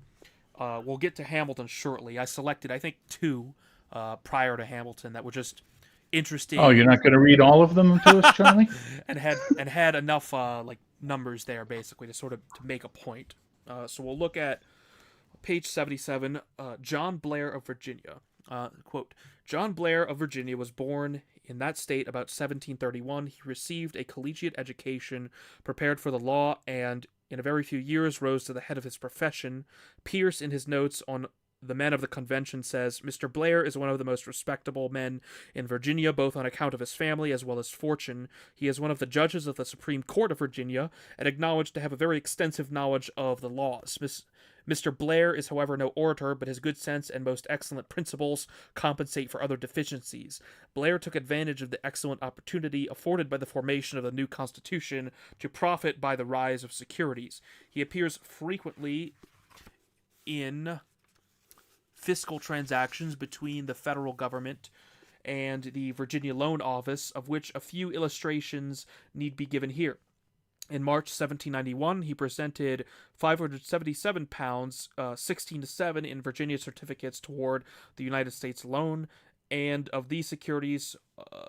We'll get to Hamilton shortly. I selected, I think, 2 prior to Hamilton that were just interesting. Oh, you're not going to read all of them to us, Charlie? and had enough numbers there basically to sort of to make a point. So we'll look at page 77. John Blair of Virginia. Quote, John Blair of Virginia was born in that state about 1731. He received a collegiate education, prepared for the law, and in a very few years rose to the head of his profession. Pierce, in his notes on the men of the convention, says, Mr. Blair is one of the most respectable men in Virginia, both on account of his family as well as fortune. He is one of the judges of the Supreme Court of Virginia, and acknowledged to have a very extensive knowledge of the laws. Mr. Blair is, however, no orator, but his good sense and most excellent principles compensate for other deficiencies. Blair took advantage of the excellent opportunity afforded by the formation of the new Constitution to profit by the rise of securities. He appears frequently in fiscal transactions between the federal government and the Virginia Loan Office, of which a few illustrations need be given here. In March 1791, he presented £577, 16-7 in Virginia certificates toward the United States loan, and of these securities,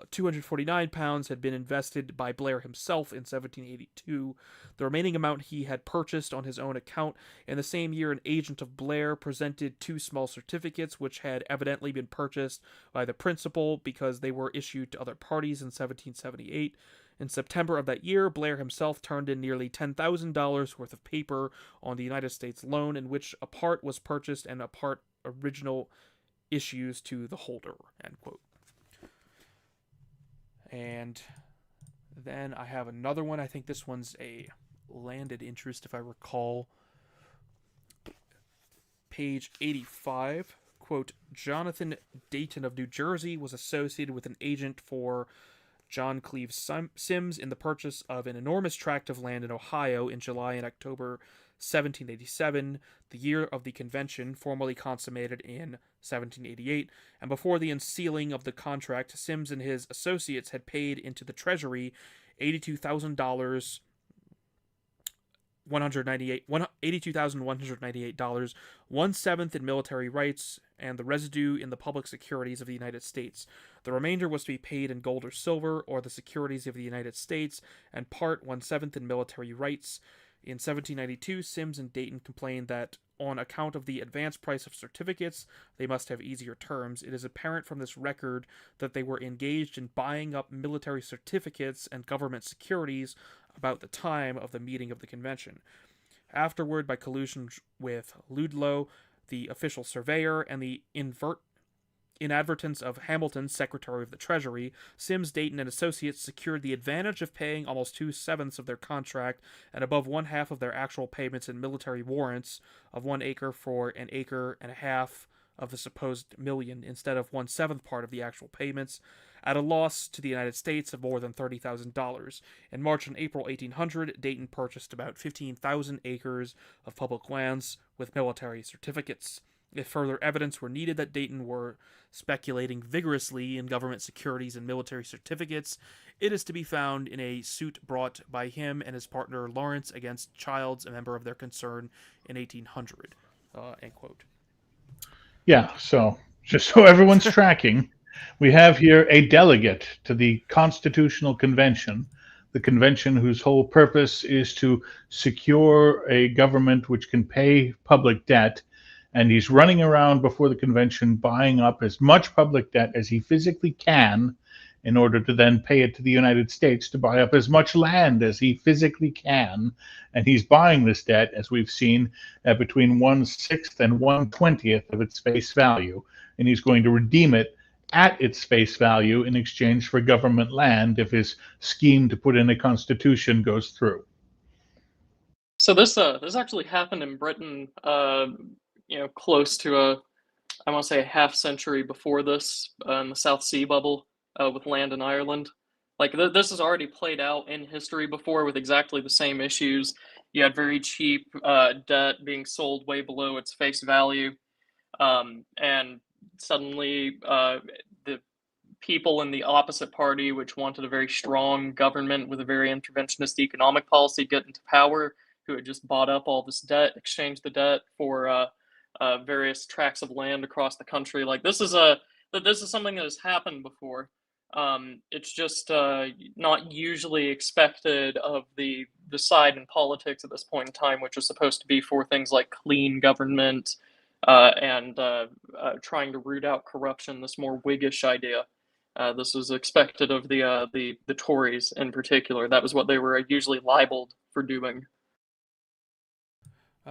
£249 had been invested by Blair himself in 1782. The remaining amount he had purchased on his own account. In the same year, an agent of Blair presented 2 small certificates, which had evidently been purchased by the principal because they were issued to other parties in 1778. In September of that year, Blair himself turned in nearly $10,000 worth of paper on the United States loan, in which a part was purchased and a part original issues to the holder, end quote. And then I have another one. I think this one's a landed interest, if I recall. Page 85, quote, Jonathan Dayton of New Jersey was associated with an agent for John Cleve Sims in the purchase of an enormous tract of land in Ohio in July and October 1787, the year of the convention, formally consummated in 1788, and before the unsealing of the contract, Sims and his associates had paid into the treasury $82,198, $82,198, 1/7 in military rights, and the residue in the public securities of the United States. The remainder was to be paid in gold or silver, or the securities of the United States, and part 1/7 in military rights. In 1792, Sims and Dayton complained that, on account of the advance price of certificates, they must have easier terms. It is apparent from this record that they were engaged in buying up military certificates and government securities about the time of the meeting of the convention. Afterward, by collusion with Ludlow, the official surveyor, and the inadvertence of Hamilton, Secretary of the Treasury, Sims, Dayton, and associates secured the advantage of paying almost 2/7 of their contract and above 1/2 of their actual payments in military warrants of 1 acre for an acre and a half of the supposed million, instead of 1/7 part of the actual payments, at a loss to the United States of more than $30,000. In March and April 1800, Dayton purchased about 15,000 acres of public lands with military certificates. If further evidence were needed that Dayton were speculating vigorously in government securities and military certificates, it is to be found in a suit brought by him and his partner Lawrence against Childs, a member of their concern, in 1800. End quote. Yeah, so just so everyone's tracking, we have here a delegate to the Constitutional Convention, the convention whose whole purpose is to secure a government which can pay public debt. And he's running around before the convention buying up as much public debt as he physically can in order to then pay it to the United States to buy up as much land as he physically can. And he's buying this debt, as we've seen, at between 1/6 and 1/20 of its face value. And he's going to redeem it at its face value in exchange for government land if his scheme to put in a constitution goes through. So this actually happened in Britain, close to I want to say a half century before this, in the South Sea bubble, with land in Ireland. Like this has already played out in history before with exactly the same issues. You had very cheap debt being sold way below its face value, and suddenly the people in the opposite party, which wanted a very strong government with a very interventionist economic policy, get into power, who had just bought up all this debt, exchanged the debt for various tracts of land across the country. Like this is something that has happened before. It's just not usually expected of the side in politics at this point in time, which is supposed to be for things like clean government and trying to root out corruption. This more Whiggish idea. This was expected of the Tories in particular. That was what they were usually libeled for doing.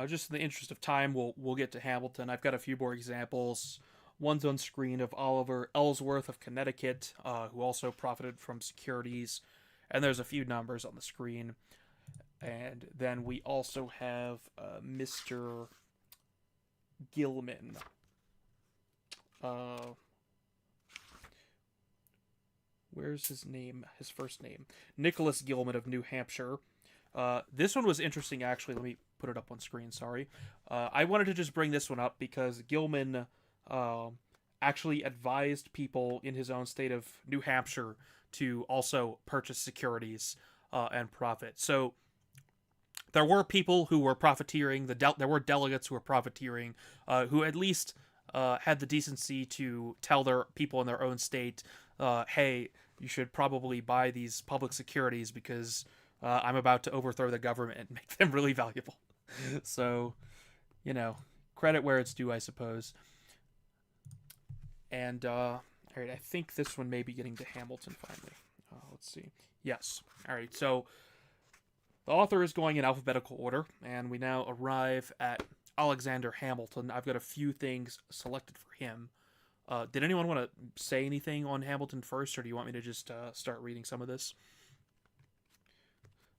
Just in the interest of time, we'll get to Hamilton. I've got a few more examples. One's on screen of Oliver Ellsworth of Connecticut, who also profited from securities, and there's a few numbers on the screen. And then we also have Mr. Gilman. Where's his name? His first name. Nicholas Gilman of New Hampshire. This one was interesting, actually. Let me put it up on screen, sorry. I wanted to just bring this one up because Gilman actually advised people in his own state of New Hampshire to also purchase securities and profit. So there were people who were profiteering. There were delegates who were profiteering, who at least had the decency to tell their people in their own state, hey, you should probably buy these public securities because I'm about to overthrow the government and make them really valuable. So, credit where it's due, I suppose. And, all right, I think this one may be getting to Hamilton finally. Let's see. Yes. All right, so the author is going in alphabetical order, and we now arrive at Alexander Hamilton. I've got a few things selected for him. Did anyone want to say anything on Hamilton first, or do you want me to just start reading some of this?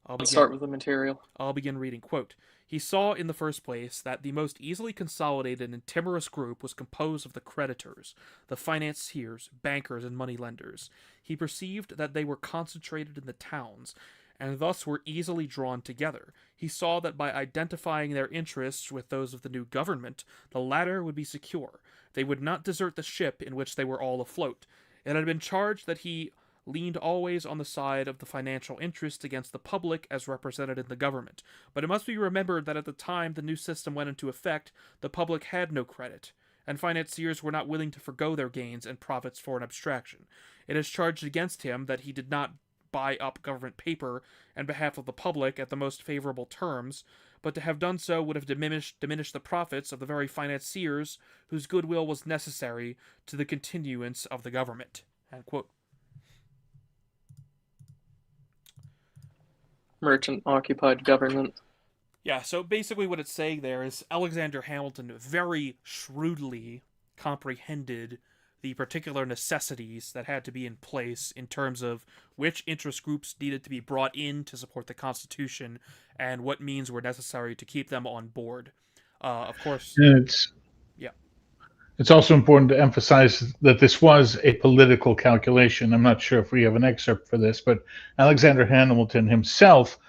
Let's start with the material. I'll begin reading. Quote, he saw in the first place that the most easily consolidated and timorous group was composed of the creditors, the financiers, bankers, and moneylenders. He perceived that they were concentrated in the towns, and thus were easily drawn together. He saw that by identifying their interests with those of the new government, the latter would be secure. They would not desert the ship in which they were all afloat. It had been charged that he leaned always on the side of the financial interests against the public as represented in the government. But it must be remembered that at the time the new system went into effect, the public had no credit, and financiers were not willing to forgo their gains and profits for an abstraction. It is charged against him that he did not buy up government paper on behalf of the public at the most favorable terms, but to have done so would have diminished the profits of the very financiers whose goodwill was necessary to the continuance of the government. End quote. Merchant-occupied government. Yeah, so basically what it's saying there is Alexander Hamilton very shrewdly comprehended the particular necessities that had to be in place in terms of which interest groups needed to be brought in to support the Constitution and what means were necessary to keep them on board. Of course, it's also important to emphasize that this was a political calculation. I'm not sure if we have an excerpt for this, but Alexander Hamilton himself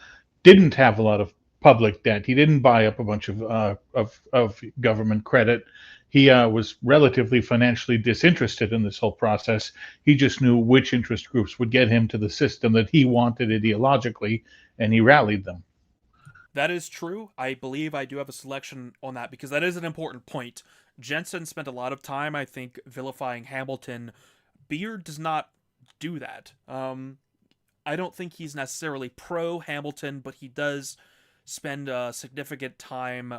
didn't have a lot of public debt. He didn't buy up a bunch of government credit. He was relatively financially disinterested in this whole process. He just knew which interest groups would get him to the system that he wanted ideologically, and he rallied them. That is true. I believe I do have a selection on that because that is an important point. Jensen spent a lot of time, I think, vilifying Hamilton. Beard does not do that. I don't think he's necessarily pro-Hamilton, but he does spend significant time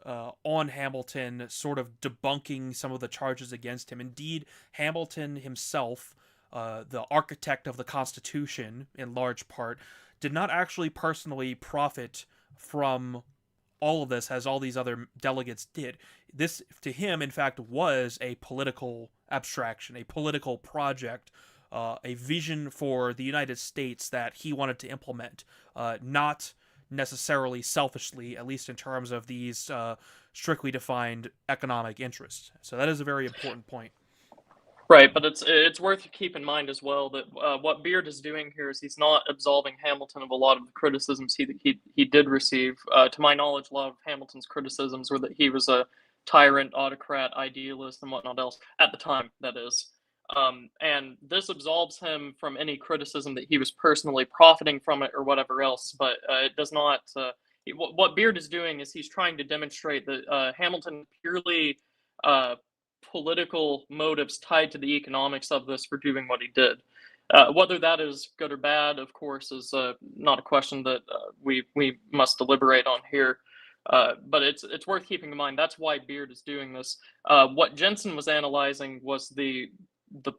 on Hamilton, sort of debunking some of the charges against him. Indeed, Hamilton himself, the architect of the Constitution, in large part, did not actually personally profit from all of this as all these other delegates did. This, to him, in fact, was a political abstraction, a political project, a vision for the United States that he wanted to implement, not necessarily selfishly, at least in terms of these strictly defined economic interests. So that is a very important point. Right, but it's worth to keep in mind as well that what Beard is doing here is he's not absolving Hamilton of a lot of the criticisms he did receive. To my knowledge, a lot of Hamilton's criticisms were that he was a tyrant, autocrat, idealist, and whatnot else at the time. That is, and this absolves him from any criticism that he was personally profiting from it or whatever else. But it does not. What Beard is doing is he's trying to demonstrate that Hamilton purely political motives tied to the economics of this for doing what he did. Whether that is good or bad, of course, is not a question that we must deliberate on here. But it's worth keeping in mind. That's why Beard is doing this. What Jensen was analyzing was the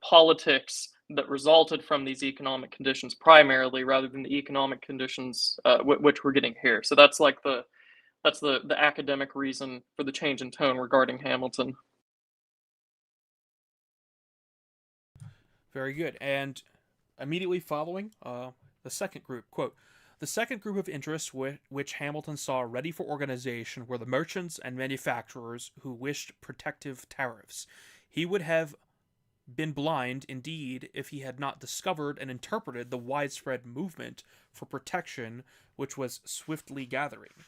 politics that resulted from these economic conditions primarily, rather than the economic conditions which we're getting here. So that's like the academic reason for the change in tone regarding Hamilton. Very good. And immediately following, the second group, quote, the second group of interests which Hamilton saw ready for organization were the merchants and manufacturers who wished protective tariffs. He would have been blind, indeed, if he had not discovered and interpreted the widespread movement for protection which was swiftly gathering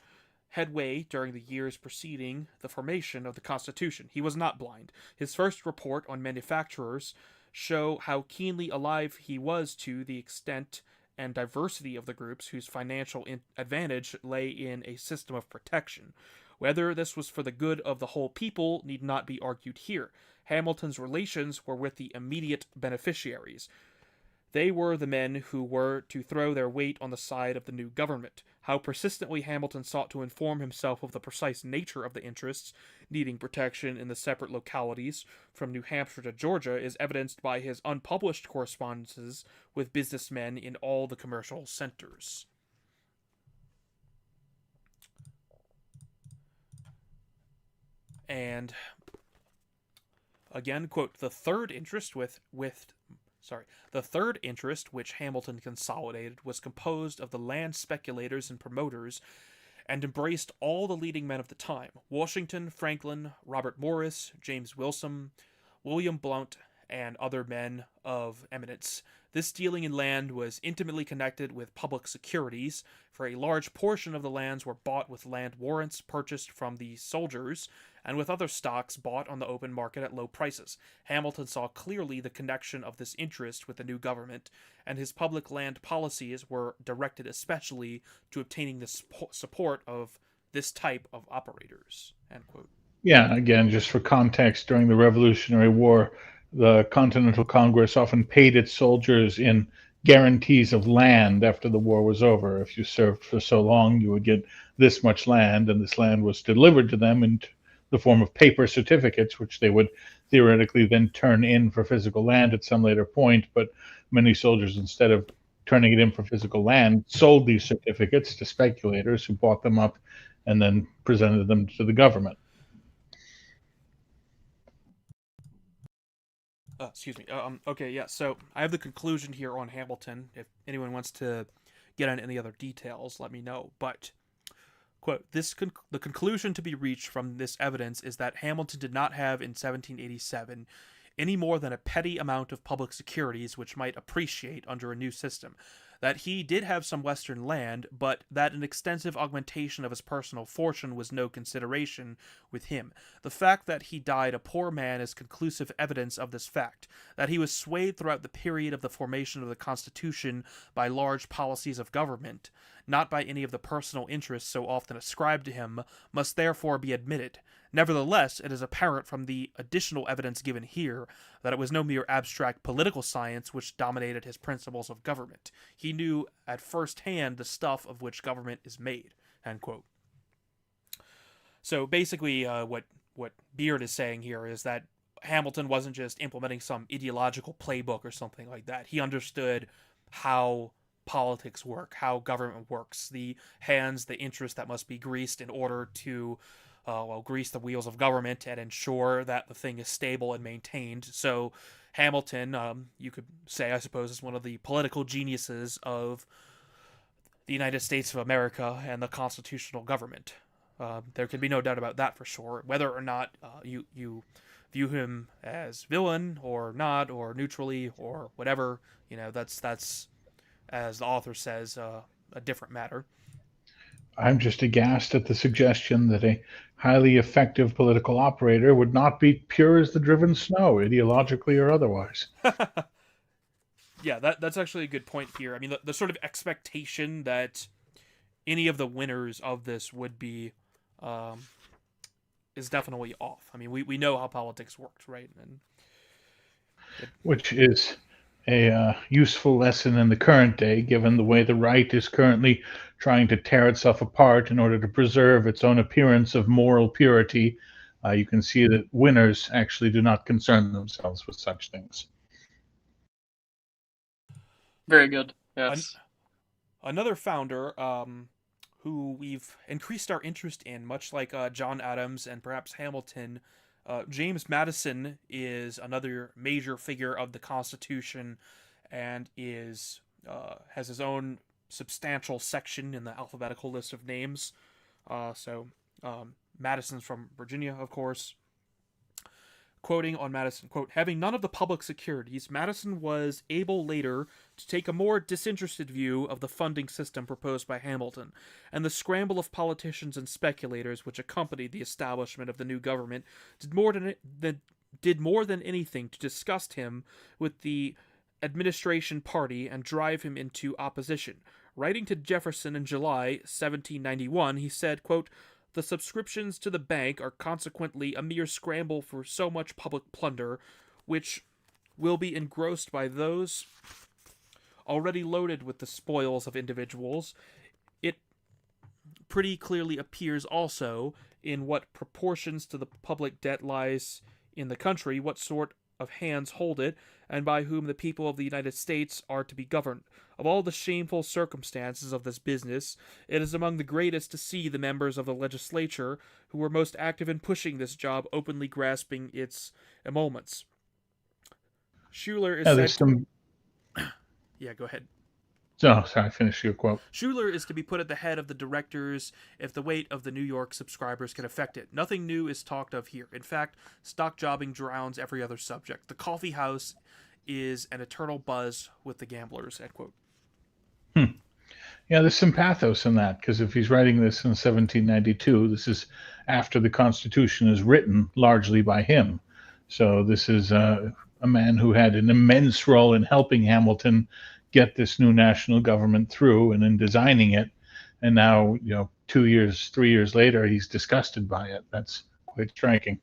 headway during the years preceding the formation of the Constitution. He was not blind. His first report on manufacturers show how keenly alive he was to the extent and diversity of the groups whose financial advantage lay in a system of protection. Whether this was for the good of the whole people need not be argued here. Hamilton's relations were with the immediate beneficiaries. They were the men who were to throw their weight on the side of the new government. How persistently Hamilton sought to inform himself of the precise nature of the interests needing protection in the separate localities, from New Hampshire to Georgia, is evidenced by his unpublished correspondences with businessmen in all the commercial centers. And again, quote, the third interest with The third interest, which Hamilton consolidated, was composed of the land speculators and promoters and embraced all the leading men of the time: Washington, Franklin, Robert Morris, James Wilson, William Blount, and other men of eminence. This dealing in land was intimately connected with public securities, for a large portion of the lands were bought with land warrants purchased from the soldiers, and with other stocks bought on the open market at low prices. Hamilton saw clearly the connection of this interest with the new government, and his public land policies were directed especially to obtaining the support of this type of operators. End quote. Yeah, again, just for context, during the Revolutionary War, the Continental Congress often paid its soldiers in guarantees of land after the war was over. If you served for so long, you would get this much land, and this land was delivered to them in the form of paper certificates, which they would theoretically then turn in for physical land at some later point. But many soldiers, instead of turning it in for physical land, sold these certificates to speculators who bought them up and then presented them to the government. Excuse me. Okay, yeah. So I have the conclusion here on Hamilton. If anyone wants to get on any other details, let me know. But, quote, the conclusion to be reached from this evidence is that Hamilton did not have in 1787 any more than a petty amount of public securities which might appreciate under a new system. That he did have some western land, but that an extensive augmentation of his personal fortune was no consideration with him. The fact that he died a poor man is conclusive evidence of this fact. That he was swayed throughout the period of the formation of the Constitution by large policies of government, not by any of the personal interests so often ascribed to him, must therefore be admitted. Nevertheless, it is apparent from the additional evidence given here that it was no mere abstract political science which dominated his principles of government. He knew at first hand the stuff of which government is made. End quote. So basically, what Beard is saying here is that Hamilton wasn't just implementing some ideological playbook or something like that. He understood how politics work, how government works, the hands, the interest that must be greased in order to grease the wheels of government and ensure that the thing is stable and maintained. So Hamilton, you could say, I suppose, is one of the political geniuses of the United States of America and the constitutional government. There can be no doubt about that for sure. Whether or not you view him as villain or not, or neutrally or whatever, that's as the author says, a different matter. I'm just aghast at the suggestion that a highly effective political operator would not be pure as the driven snow, ideologically or otherwise. Yeah, that's actually a good point here. I mean, the sort of expectation that any of the winners of this would be is definitely off. I mean, we know how politics works, right? Which is a useful lesson in the current day, given the way the right is currently trying to tear itself apart in order to preserve its own appearance of moral purity. You can see that winners actually do not concern themselves with such things. Very good. Yes. Another founder who we've increased our interest in, much like John Adams and perhaps Hamilton, James Madison is another major figure of the Constitution and has his own substantial section in the alphabetical list of names. Madison's from Virginia, of course. Quoting on Madison, quote, "Having none of the public securities, Madison was able later to take a more disinterested view of the funding system proposed by Hamilton, and the scramble of politicians and speculators which accompanied the establishment of the new government did more than anything to disgust him with the administration party and drive him into opposition. Writing to Jefferson in July 1791, he said, quote, "The subscriptions to the bank are consequently a mere scramble for so much public plunder, which will be engrossed by those already loaded with the spoils of individuals. It pretty clearly appears also in what proportions to the public debt lies in the country, what sort of hands hold it, and by whom the people of the United States are to be governed. Of all the shameful circumstances of this business, it is among the greatest to see the members of the legislature who were most active in pushing this job openly grasping its emoluments." Schuler is Yeah, said. there's some. Yeah, go ahead. No, sorry, finish your quote. Schuler is to be put at the head of the directors if the weight of the New York subscribers can affect it. Nothing new is talked of here. In fact, stock jobbing drowns every other subject. The coffee house is an eternal buzz with the gamblers. End quote. Yeah, there's some pathos in that because if he's writing this in 1792, this is after the Constitution is written largely by him. So this is a man who had an immense role in helping Hamilton get this new national government through and in designing it. And now, 2 years, 3 years later, he's disgusted by it. That's quite striking.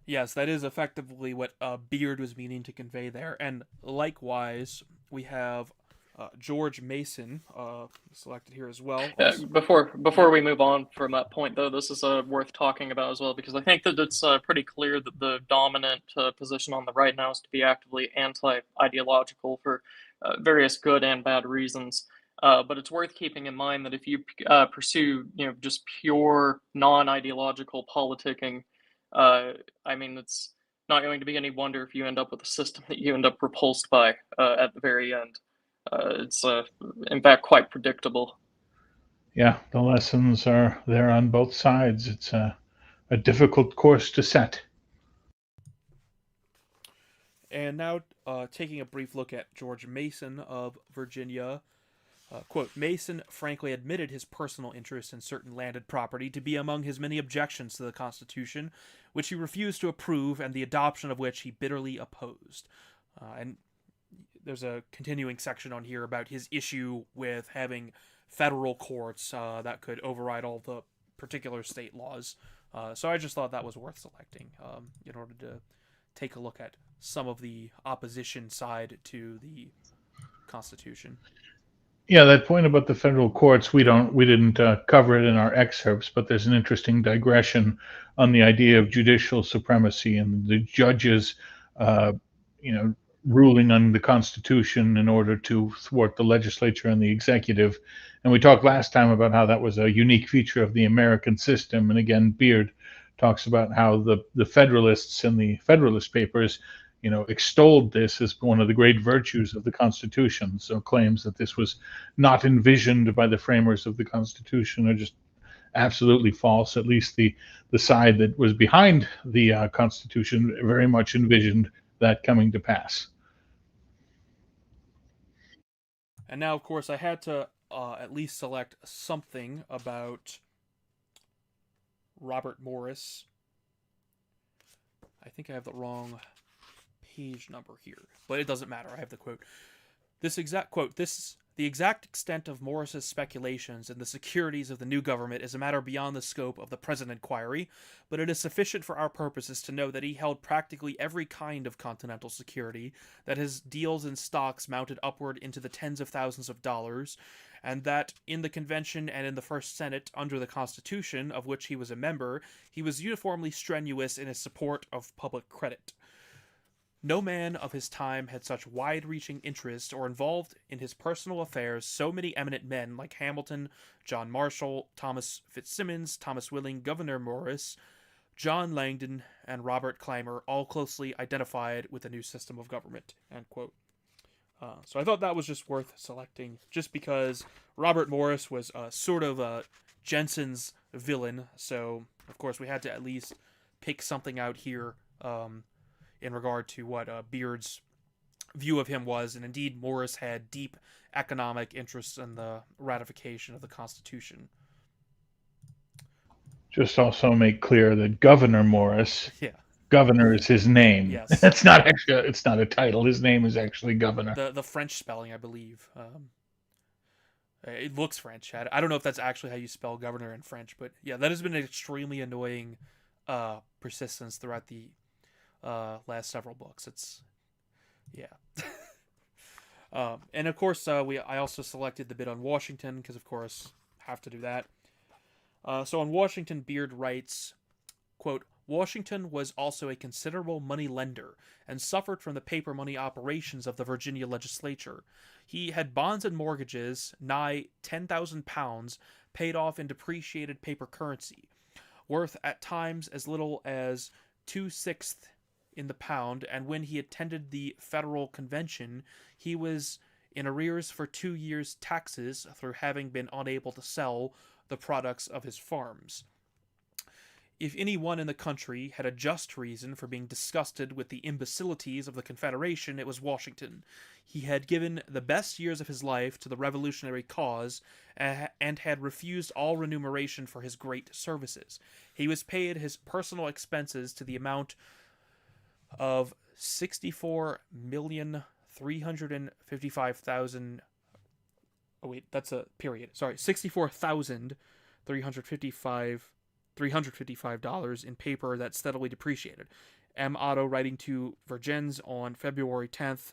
Yes, that is effectively what Beard was meaning to convey there. And likewise, we have George Mason selected here as well. Before we move on from that point, though, this is worth talking about as well, because I think that it's pretty clear that the dominant position on the right now is to be actively anti-ideological for various good and bad reasons. But it's worth keeping in mind that if you pursue, just pure non-ideological politicking, I mean, it's not going to be any wonder if you end up with a system that you end up repulsed by at the very end. It's in fact quite predictable. Yeah, the lessons are there on both sides. It's a difficult course to set. And now, taking a brief look at George Mason of Virginia. Quote, Mason frankly admitted his personal interest in certain landed property to be among his many objections to the Constitution, which he refused to approve and the adoption of which he bitterly opposed. And there's a continuing section on here about his issue with having federal courts that could override all the particular state laws. So I just thought that was worth selecting in order to take a look at some of the opposition side to the Constitution. Yeah, that point about the federal courts, we didn't cover it in our excerpts, but there's an interesting digression on the idea of judicial supremacy and the judges, uh, ruling on the Constitution in order to thwart the legislature and the executive. And we talked last time about how that was a unique feature of the American system. And again, Beard talks about how the Federalists in the Federalist Papers extolled this as one of the great virtues of the Constitution. So claims that this was not envisioned by the framers of the Constitution are just absolutely false. At least the side that was behind the Constitution very much envisioned that coming to pass. And now, of course, I had to at least select something about Robert Morris. I think I have the wrong page number here, but it doesn't matter. I have the quote. The exact extent of Morris's speculations in the securities of the new government is a matter beyond the scope of the present inquiry, but it is sufficient for our purposes to know that he held practically every kind of continental security, that his deals in stocks mounted upward into the tens of thousands of dollars, and that in the convention and in the first Senate under the Constitution, of which he was a member, he was uniformly strenuous in his support of public credit. No man of his time had such wide-reaching interest or involved in his personal affairs so many eminent men like Hamilton, John Marshall, Thomas Fitzsimmons, Thomas Willing, Gouverneur Morris, John Langdon, and Robert Clymer, all closely identified with the new system of government. End quote. So I thought that was just worth selecting, just because Robert Morris was sort of Jensen's villain. So of course we had to at least pick something out here. In regard to what Beard's view of him was, and indeed Morris had deep economic interests in the ratification of the Constitution. Just also make clear that Governor Morris, Yeah, Governor is his name. Yes. It's not a title. His name is actually Governor. the French spelling, I believe. It looks French. I don't know if that's actually how you spell governor in French, but yeah, that has been an extremely annoying persistence throughout the last several books. It's and of course I also selected the bit on Washington because of course have to do that. So on Washington, Beard writes, quote, Washington was also a considerable money lender and suffered from the paper money operations of the Virginia legislature. He had bonds and mortgages, nigh £10,000, paid off in depreciated paper currency, worth at times as little as 2/6 in the pound, and when he attended the federal convention, he was in arrears for 2 years' taxes through having been unable to sell the products of his farms. If anyone in the country had a just reason for being disgusted with the imbecilities of the Confederation, it was Washington. He had given the best years of his life to the revolutionary cause and had refused all remuneration for his great services. He was paid his personal expenses to the amount of 64,355,000. Oh wait, that's a period. Sorry, $64,355 in paper that steadily depreciated. M. Otto, writing to Vergennes on February 10th,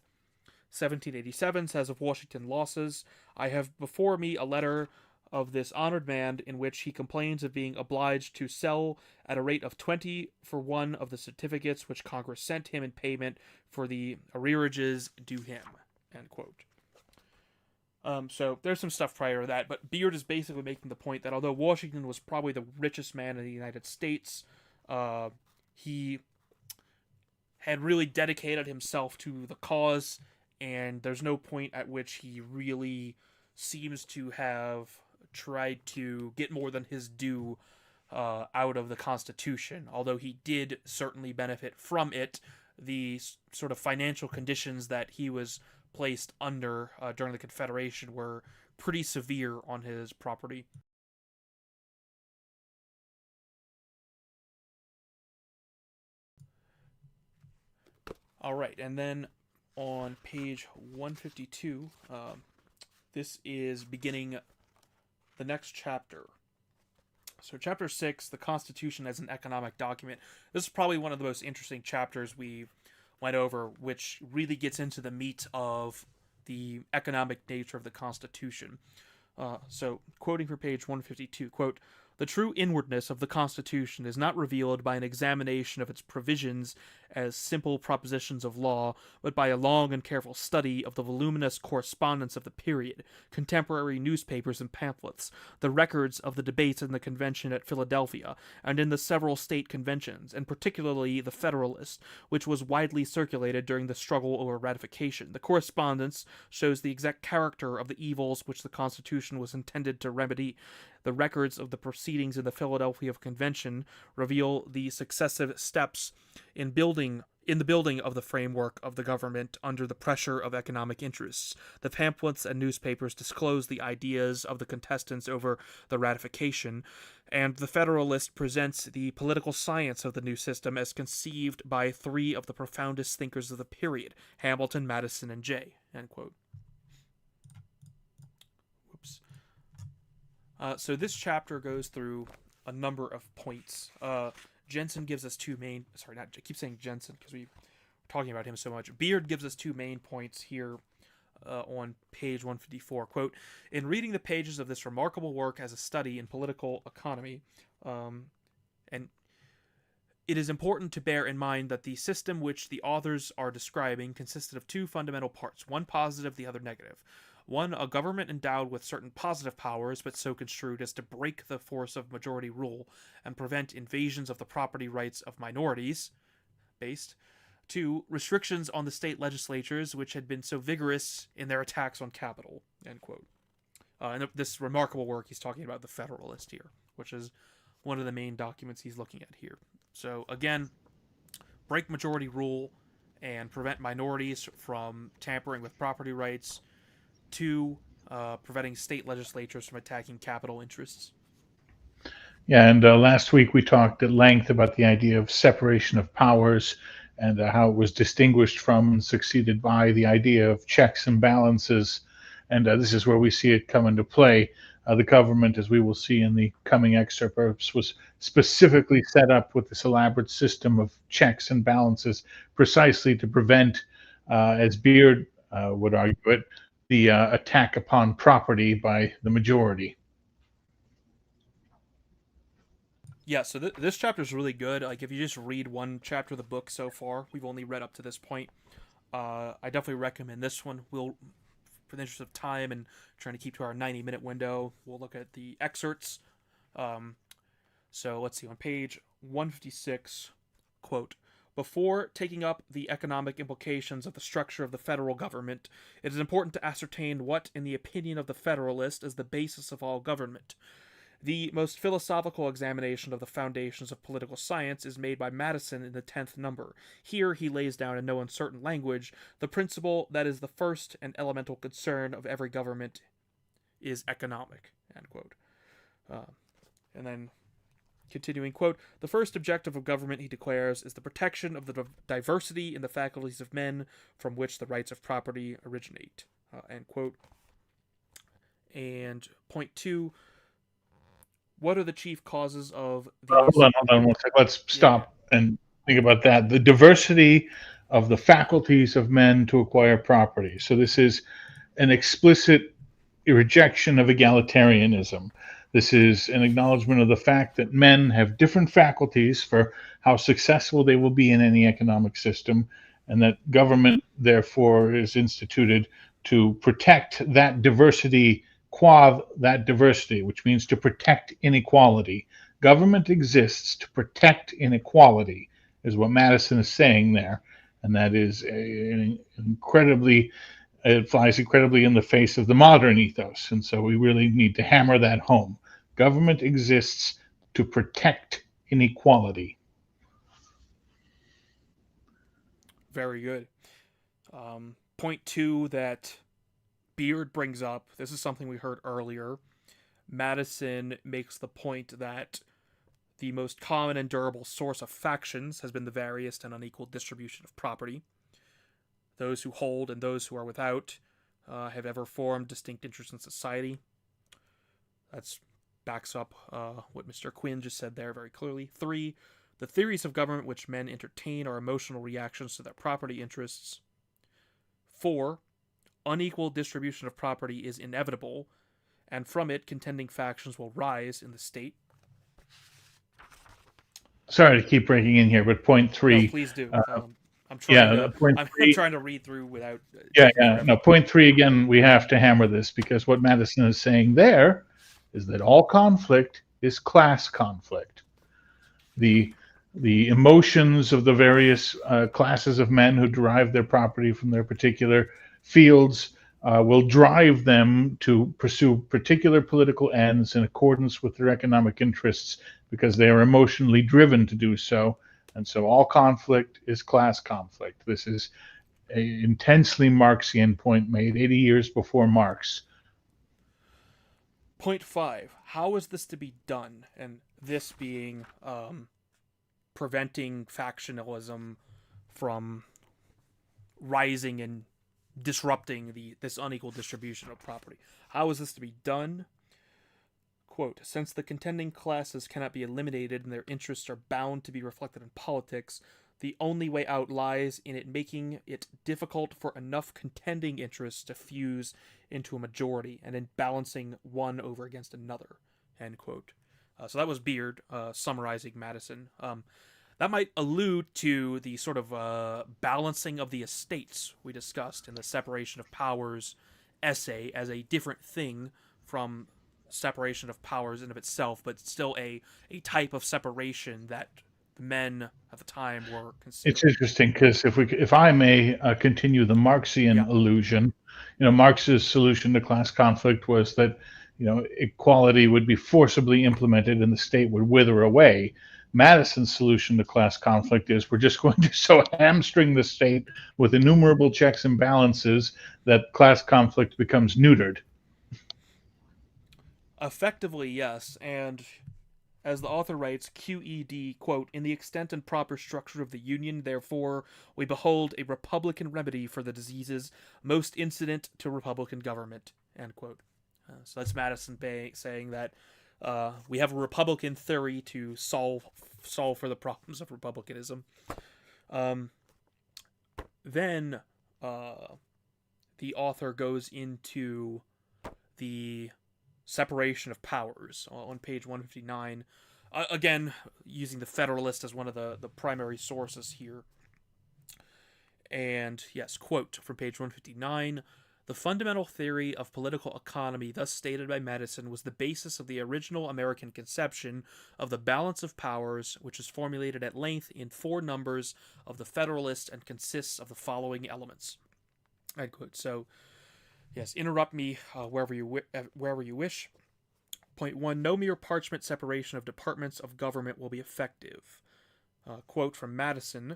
1787, says of Washington losses, "I have before me a letter of this honored man in which he complains of being obliged to sell at a rate of 20 for one of the certificates which Congress sent him in payment for the arrearages due him." End quote. So there's some stuff prior to that, but Beard is basically making the point that although Washington was probably the richest man in the United States, he had really dedicated himself to the cause, and there's no point at which he really seems to have tried to get more than his due out of the Constitution. Although he did certainly benefit from it, the sort of financial conditions that he was placed under during the Confederation were pretty severe on his property. All right, and then on page 152, this is beginning the next chapter. So chapter 6, the Constitution as an economic document. This is probably one of the most interesting chapters we went over, which really gets into the meat of the economic nature of the Constitution. So, quoting from page 152, quote, "The true inwardness of the Constitution is not revealed by an examination of its provisions as simple propositions of law, but by a long and careful study of the voluminous correspondence of the period, contemporary newspapers and pamphlets, the records of the debates in the convention at Philadelphia, and in the several state conventions, and particularly the Federalist, which was widely circulated during the struggle over ratification. The correspondence shows the exact character of the evils which the Constitution was intended to remedy. The records of the proceedings in the Philadelphia Convention reveal the successive steps in the building of the framework of the government under the pressure of economic interests. The pamphlets and newspapers disclose the ideas of the contestants over the ratification, and the Federalist presents the political science of the new system as conceived by three of the profoundest thinkers of the period, Hamilton, Madison, and Jay." End quote. So this chapter goes through a number of points. Jensen gives us two main... Sorry, I keep saying Jensen because we're talking about him so much. Beard gives us two main points here on page 154. Quote, "In reading the pages of this remarkable work as a study in political economy, and it is important to bear in mind that the system which the authors are describing consisted of two fundamental parts, one positive, the other negative. One, a government endowed with certain positive powers, but so construed as to break the force of majority rule and prevent invasions of the property rights of minorities. Based. Two, restrictions on the state legislatures, which had been so vigorous in their attacks on capital." End quote. And this remarkable work, he's talking about the Federalist here, which is one of the main documents he's looking at here. So again, break majority rule and prevent minorities from tampering with property rights. Two, preventing state legislatures from attacking capital interests. Yeah, and last week we talked at length about the idea of separation of powers and how it was distinguished from and succeeded by the idea of checks and balances. And this is where we see it come into play. The government, as we will see in the coming excerpts, was specifically set up with this elaborate system of checks and balances precisely to prevent, as Beard would argue it, the attack upon property by the majority. Yeah, so this chapter is really good. Like, if you just read one chapter of the book so far, we've only read up to this point. I definitely recommend this one. We'll, for the interest of time and trying to keep to our 90-minute window, we'll look at the excerpts. So let's see, on page 156, quote, Before taking up the economic implications of the structure of the federal government, it is important to ascertain what, in the opinion of the Federalist, is the basis of all government. The most philosophical examination of the foundations of political science is made by Madison in the 10th number. Here he lays down in no uncertain language the principle that is the first and elemental concern of every government is economic. End quote. And then continuing, quote, the first objective of government, he declares, is the protection of the diversity in the faculties of men from which the rights of property originate. End quote. And point 2, what are the chief causes of the... Hold on 1 second. Let's stop and think about that. The diversity of the faculties of men to acquire property. So this is an explicit rejection of egalitarianism. This is an acknowledgement of the fact that men have different faculties for how successful they will be in any economic system, and that government, therefore, is instituted to protect that diversity qua that diversity, which means to protect inequality. Government exists to protect inequality, is what Madison is saying there, and that is it flies incredibly in the face of the modern ethos, and so we really need to hammer that home. Government exists to protect inequality. Very good. Point 2 that Beard brings up, this is something we heard earlier. Madison makes the point that the most common and durable source of factions has been the various and unequal distribution of property. Those who hold and those who are without have ever formed distinct interests in society. That's backs up what Mr. Quinn just said there very clearly. 3, the theories of government which men entertain are emotional reactions to their property interests. 4, unequal distribution of property is inevitable, and from it contending factions will rise in the state. Sorry to keep breaking in here, but point 3. No, please do. I'm trying to read through without... No, point 3, again, we have to hammer this, because what Madison is saying there is that all conflict is class conflict. The emotions of the various classes of men who derive their property from their particular fields will drive them to pursue particular political ends in accordance with their economic interests, because they are emotionally driven to do so. And so all conflict is class conflict. This is an intensely Marxian point made 80 years before Marx. Point 5, how is this to be done? And this being preventing factionalism from rising and disrupting this unequal distribution of property. How is this to be done? Quote, since the contending classes cannot be eliminated and their interests are bound to be reflected in politics, the only way out lies in it making it difficult for enough contending interests to fuse into a majority, and in balancing one over against another. End quote. So that was Beard summarizing Madison. That might allude to the sort of balancing of the estates we discussed in the separation of powers essay as a different thing from separation of powers in of itself, but still a type of separation that the men at the time were considering. It's interesting because if I may continue the Marxian illusion, Marx's solution to class conflict was that equality would be forcibly implemented and the state would wither away. Madison's solution to class conflict is we're just going to so hamstring the state with innumerable checks and balances that class conflict becomes neutered. Effectively, yes, and as the author writes, QED, quote, in the extent and proper structure of the Union, therefore, we behold a Republican remedy for the diseases most incident to Republican government, end quote. So that's Madison saying that we have a Republican theory to solve for the problems of republicanism. Then the author goes into the separation of powers on page 159. Again, using the Federalist as one of the primary sources here. And yes, quote from page 159, The fundamental theory of political economy thus stated by Madison was the basis of the original American conception of the balance of powers, which is formulated at length in 4 numbers of the Federalist and consists of the following elements. End quote. So, yes, interrupt me wherever you wish. Point 1, no mere parchment separation of departments of government will be effective. Quote from Madison,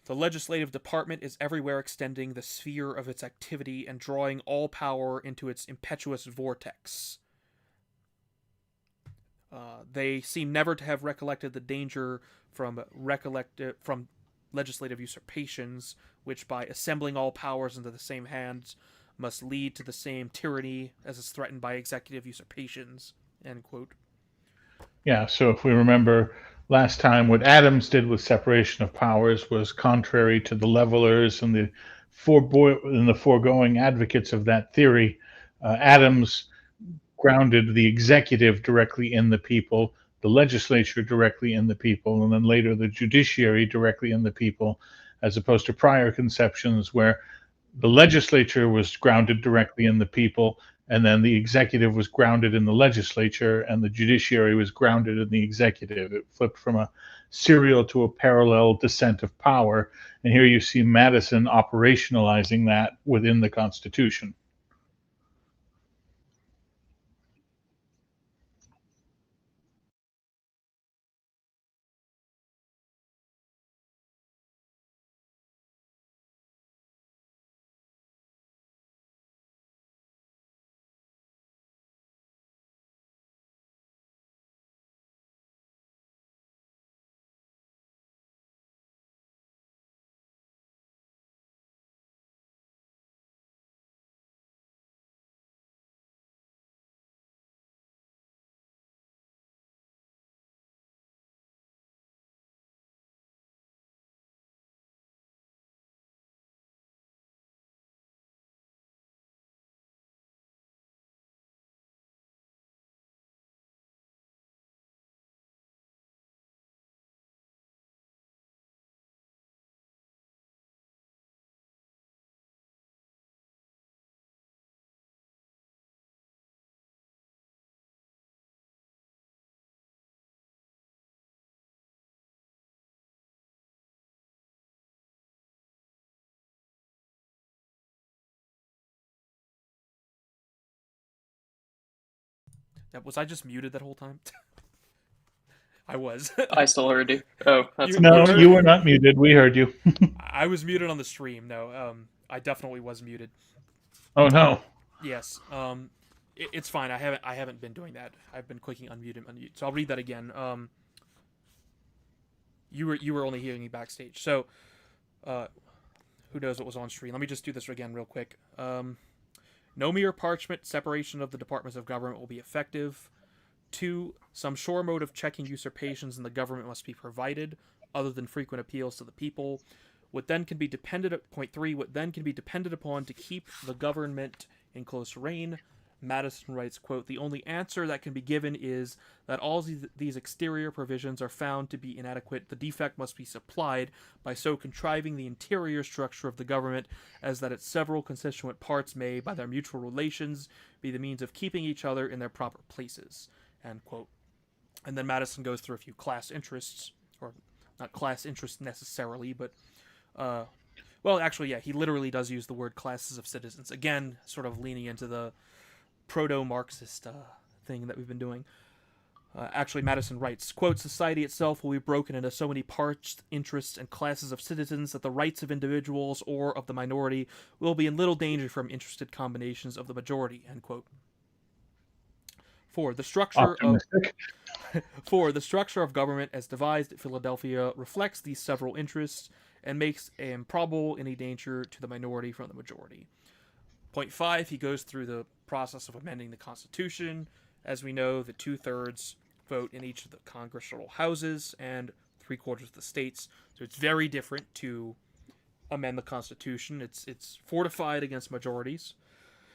the legislative department is everywhere extending the sphere of its activity and drawing all power into its impetuous vortex. They seem never to have recollected the danger from legislative usurpations, which by assembling all powers into the same hands must lead to the same tyranny as is threatened by executive usurpations. End quote. Yeah, so if we remember last time, what Adams did with separation of powers was contrary to the levelers and the foregoing advocates of that theory. Adams grounded the executive directly in the people, the legislature directly in the people, and then later the judiciary directly in the people, as opposed to prior conceptions where the legislature was grounded directly in the people, and then the executive was grounded in the legislature, and the judiciary was grounded in the executive. It flipped from a serial to a parallel descent of power, and here you see Madison operationalizing that within the Constitution. Was I just muted that whole time? I was. I still heard you. Oh, that's No, unfortunate. you were not muted. We heard you. I was muted on the stream. No, I definitely was muted. Oh no. Yes. It's fine. I haven't been doing that. I've been clicking unmute and unmute. So I'll read that again. You were only hearing me backstage. So, who knows what was on stream? Let me just do this again real quick. No mere parchment separation of the departments of government will be effective. 2, some sure mode of checking usurpations in the government must be provided, other than frequent appeals to the people. What then can be depended point 3, what then can be depended upon to keep the government in close rein. Madison writes, quote, the only answer that can be given is that all these exterior provisions are found to be inadequate. The defect must be supplied by so contriving the interior structure of the government as that its several constituent parts may, by their mutual relations, be the means of keeping each other in their proper places. End quote. And then Madison goes through a few class interests, or not class interests necessarily, but well, actually, yeah, he literally does use the word classes of citizens. Again, sort of leaning into the proto-Marxist thing that we've been doing. Actually, Madison writes, quote, society itself will be broken into so many parts, interests, and classes of citizens that the rights of individuals or of the minority will be in little danger from interested combinations of the majority, end quote. 4. The structure of government as devised at Philadelphia reflects these several interests and makes improbable any danger to the minority from the majority. Point 5, he goes through the process of amending the Constitution. As we know, the 2/3 vote in each of the congressional houses and 3/4 of the states. So it's very different to amend the Constitution. It's fortified against majorities.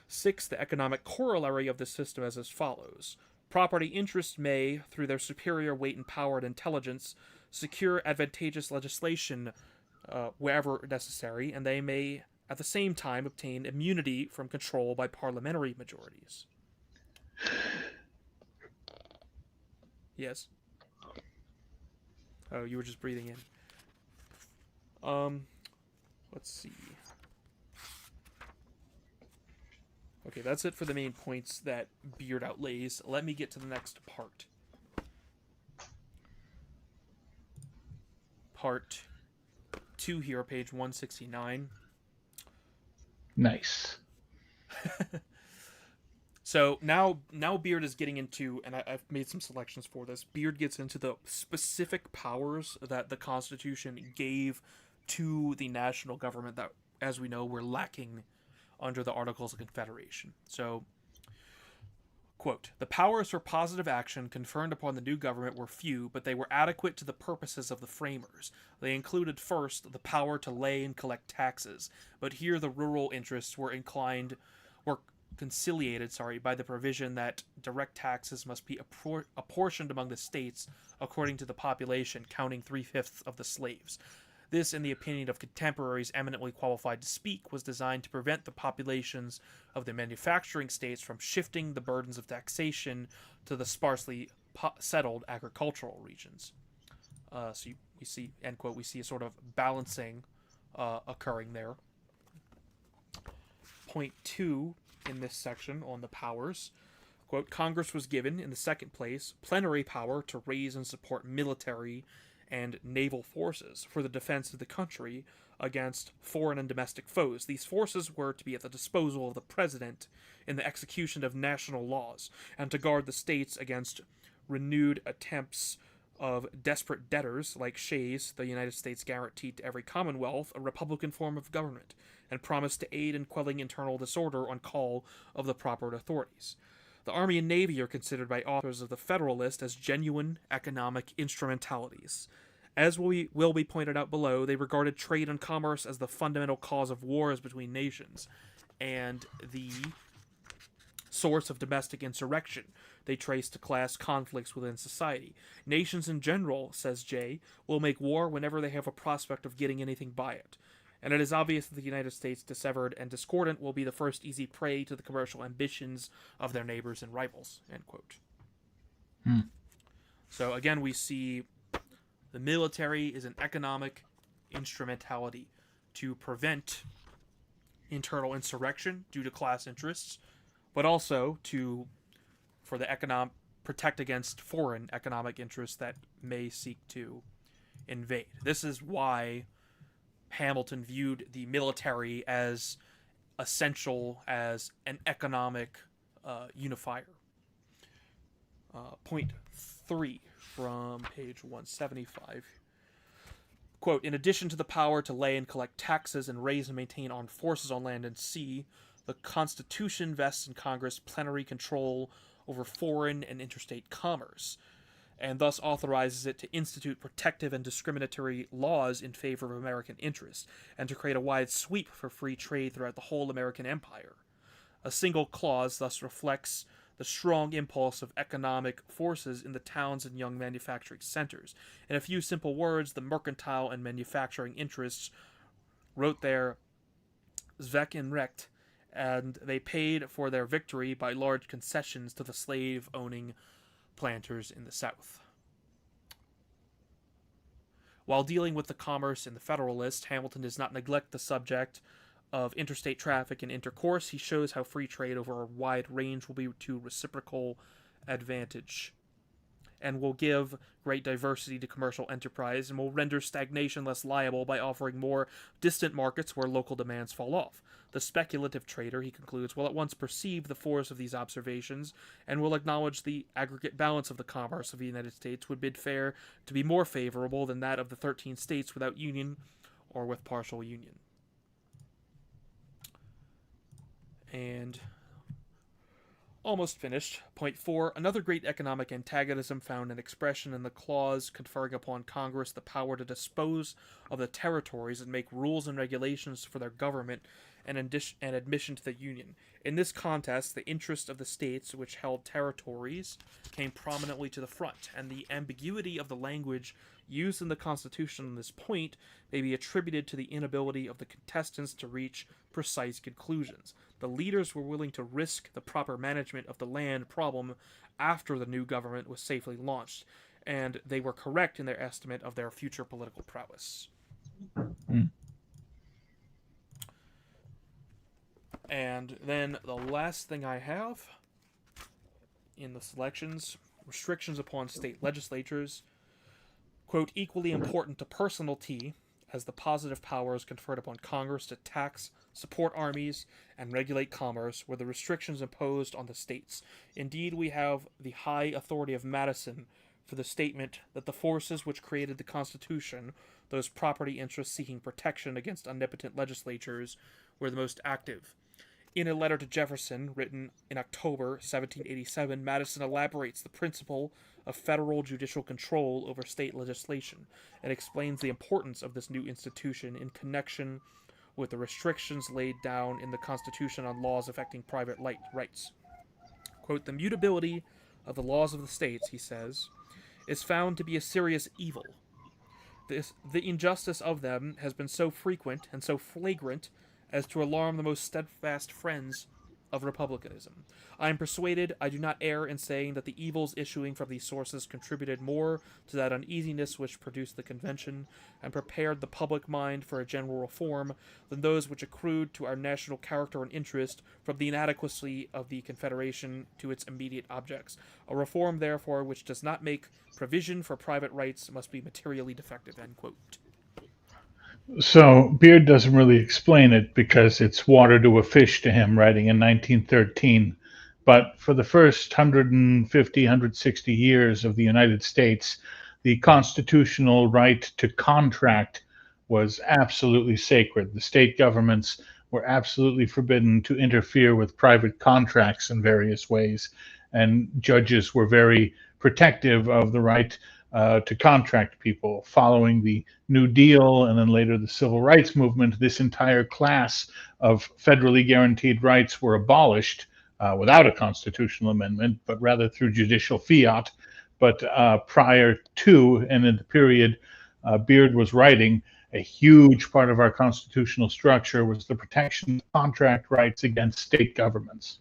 6, the economic corollary of this system is as follows. Property interests may, through their superior weight and power and intelligence, secure advantageous legislation wherever necessary, and they may at the same time obtain immunity from control by parliamentary majorities. Yes? Oh, you were just breathing in. Let's see. Okay, that's it for the main points that Beard outlays. Let me get to the next part. Part 2 here, page 169. Nice. So now Beard is getting into, and I've made some selections for this, Beard gets into the specific powers that the Constitution gave to the national government that, as we know, were lacking under the Articles of Confederation. So, quote, "The powers for positive action conferred upon the new government were few, but they were adequate to the purposes of the framers. They included, first, the power to lay and collect taxes, but here the rural interests were conciliated by the provision that direct taxes must be apportioned among the states according to the population, counting 3/5 of the slaves. This, in the opinion of contemporaries eminently qualified to speak, was designed to prevent the populations of the manufacturing states from shifting the burdens of taxation to the sparsely settled agricultural regions." We see, end quote, we see a sort of balancing occurring there. Point 2 in this section on the powers, quote, "Congress was given, in the second place, plenary power to raise and support military and naval forces for the defense of the country against foreign and domestic foes. These forces were to be at the disposal of the President in the execution of national laws, and to guard the states against renewed attempts of desperate debtors like Shays. The United States guaranteed to every commonwealth a republican form of government, and promised to aid in quelling internal disorder on call of the proper authorities. The Army and Navy are considered by authors of the Federalist as genuine economic instrumentalities. As will be pointed out below, they regarded trade and commerce as the fundamental cause of wars between nations, and the source of domestic insurrection they trace to class conflicts within society. Nations in general, says Jay, will make war whenever they have a prospect of getting anything by it. And it is obvious that the United States, dissevered and discordant, will be the first easy prey to the commercial ambitions of their neighbors and rivals." End quote. So again, we see the military is an economic instrumentality to prevent internal insurrection due to class interests, but also for the protect against foreign economic interests that may seek to invade. This is why Hamilton viewed the military as essential as an economic unifier. Point 3 from page 175. Quote, "In addition to the power to lay and collect taxes and raise and maintain armed forces on land and sea, the Constitution vests in Congress plenary control over foreign and interstate commerce, and thus authorizes it to institute protective and discriminatory laws in favor of American interests, and to create a wide sweep for free trade throughout the whole American empire. A single clause thus reflects the strong impulse of economic forces in the towns and young manufacturing centers. In a few simple words, the mercantile and manufacturing interests wrote their Zweck and Recht, and they paid for their victory by large concessions to the slave-owning planters in the South." While dealing with the commerce in the Federalist, Hamilton does not neglect the subject of interstate traffic and intercourse. He shows how free trade over a wide range will be to reciprocal advantage, and will give great diversity to commercial enterprise, and will render stagnation less liable by offering more distant markets where local demands fall off. The speculative trader, he concludes, will at once perceive the force of these observations, and will acknowledge the aggregate balance of the commerce of the United States would bid fair to be more favorable than that of the 13 states without union or with partial union. And almost finished. Point 4. Another great economic antagonism found an expression in the clause conferring upon Congress the power to dispose of the territories and make rules and regulations for their government and admission to the Union. In this contest, the interest of the states which held territories came prominently to the front, and the ambiguity of the language used in the Constitution on this point may be attributed to the inability of the contestants to reach precise conclusions. The leaders were willing to risk the proper management of the land problem after the new government was safely launched, and they were correct in their estimate of their future political prowess. Mm. And then the last thing I have in the selections, restrictions upon state legislatures, quote, equally important to personality as the positive powers conferred upon Congress to tax, support armies, and regulate commerce were the restrictions imposed on the states. Indeed, we have the high authority of Madison for the statement that the forces which created the Constitution, those property interests seeking protection against omnipotent legislatures, were the most active. In a letter to Jefferson, written in October 1787, Madison elaborates the principle of federal judicial control over state legislation and explains the importance of this new institution in connection with the restrictions laid down in the Constitution on laws affecting private rights. Quote, the mutability of the laws of the states, he says, is found to be a serious evil. The injustice of them has been so frequent and so flagrant as to alarm the most steadfast friends of republicanism. I am persuaded I do not err in saying that the evils issuing from these sources contributed more to that uneasiness which produced the convention and prepared the public mind for a general reform than those which accrued to our national character and interest from the inadequacy of the Confederation to its immediate objects. A reform, therefore, which does not make provision for private rights must be materially defective, end quote. So Beard doesn't really explain it because it's water to a fish to him, writing in 1913. But for the first 150, 160 years of the United States, the constitutional right to contract was absolutely sacred. The state governments were absolutely forbidden to interfere with private contracts in various ways, and judges were very protective of the right to contract people. Following the New Deal and then later the Civil Rights Movement, this entire class of federally guaranteed rights were abolished without a constitutional amendment, but rather through judicial fiat. But prior to and in the period Beard was writing, a huge part of our constitutional structure was the protection of contract rights against state governments.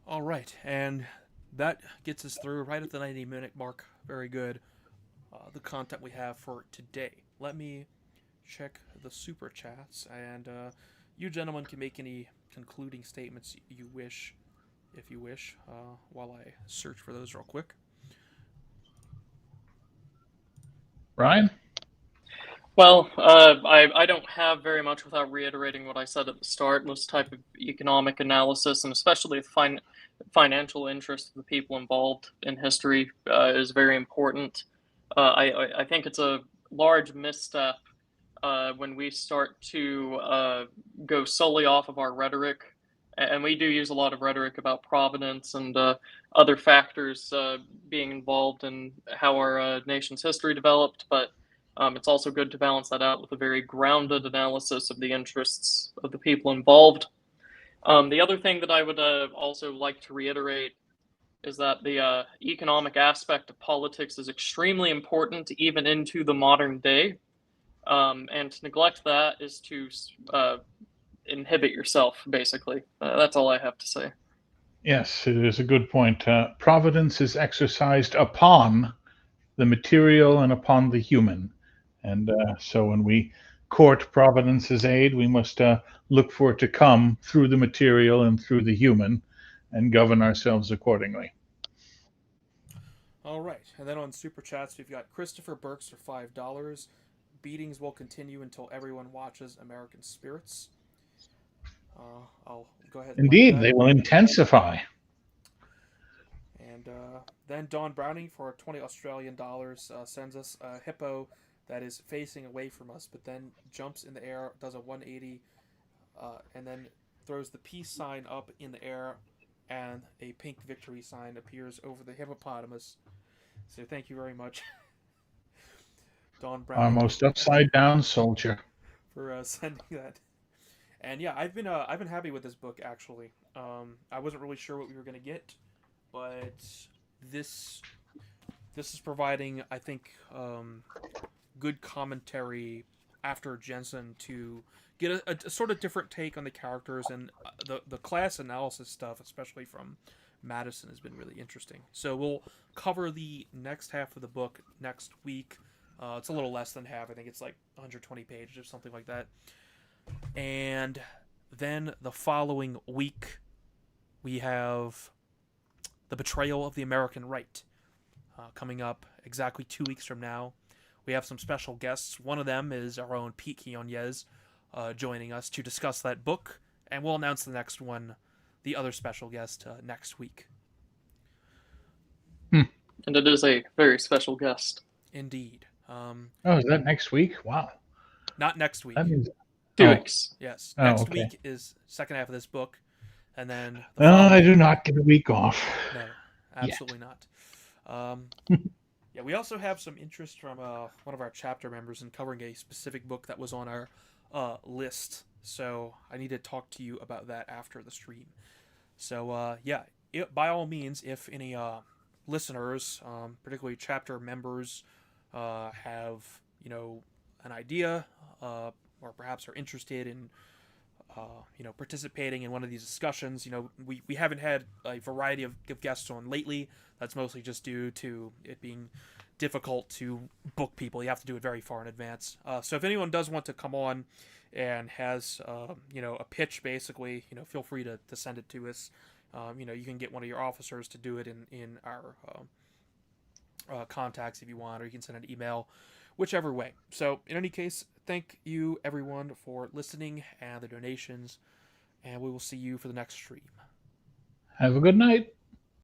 All right, and that gets us through right at the 90-minute mark. Very good. The content we have for today. Let me check the super chats, and you gentlemen can make any concluding statements you wish, if you wish, while I search for those real quick. Ryan? Well, I don't have very much without reiterating what I said at the start. This type of economic analysis, and especially the financial interest of the people involved in history, is very important. I think it's a large misstep when we start to go solely off of our rhetoric, and we do use a lot of rhetoric about providence and other factors being involved in how our nation's history developed, but it's also good to balance that out with a very grounded analysis of the interests of the people involved. The other thing that I would also like to reiterate is that the economic aspect of politics is extremely important even into the modern day. And to neglect that is to inhibit yourself, basically. That's all I have to say. Yes, it is a good point. Providence is exercised upon the material and upon the human. And so when we court Providence's aid, we must look for it to come through the material and through the human and govern ourselves accordingly. All right, and then on Super Chats, we've got Christopher Burks for $5. Beatings will continue until everyone watches American Spirits. I'll go ahead and Indeed, they will intensify. And then Don Browning for 20 Australian dollars sends us a hippo that is facing away from us, but then jumps in the air, does a 180, and then throws the peace sign up in the air, and a pink victory sign appears over the hippopotamus. So thank you very much. Don Brown, Our most upside down soldier. for sending that. And yeah, I've been happy with this book actually. I wasn't really sure what we were gonna get, but this this is providing, I think, good commentary after Jensen to get a sort of different take on the characters, and the class analysis stuff, especially from Madison, has been really interesting. So we'll cover the next half of the book next week. It's a little less than half. I think it's like 120 pages or something like that. And then the following week, we have The Betrayal of the American Right, coming up exactly 2 weeks from now. We have some special guests. One of them is our own Pete Quinones, joining us to discuss that book, and we'll announce the next one, the other special guest, next week. And it is a very special guest. Indeed. Oh, is that next week? Wow. Not next week. That means 2 Oh. weeks. Yes. Oh, Next okay. week is second half of this book, and then the I following... do not get a week off. No, absolutely not. Yeah, we also have some interest from one of our chapter members in covering a specific book that was on our list. So I need to talk to you about that after the stream. So yeah, by all means, if any listeners, particularly chapter members, have an idea, or perhaps are interested in participating in one of these discussions. We haven't had a variety of guests on lately. That's mostly just due to it being difficult to book people. You have to do it very far in advance. So if anyone does want to come on and has a pitch, basically, feel free to send it to us. You can get one of your officers to do it in our contacts if you want, or you can send an email, whichever way. So in any case, thank you everyone for listening and the donations, and we will see you for the next stream. Have a good night.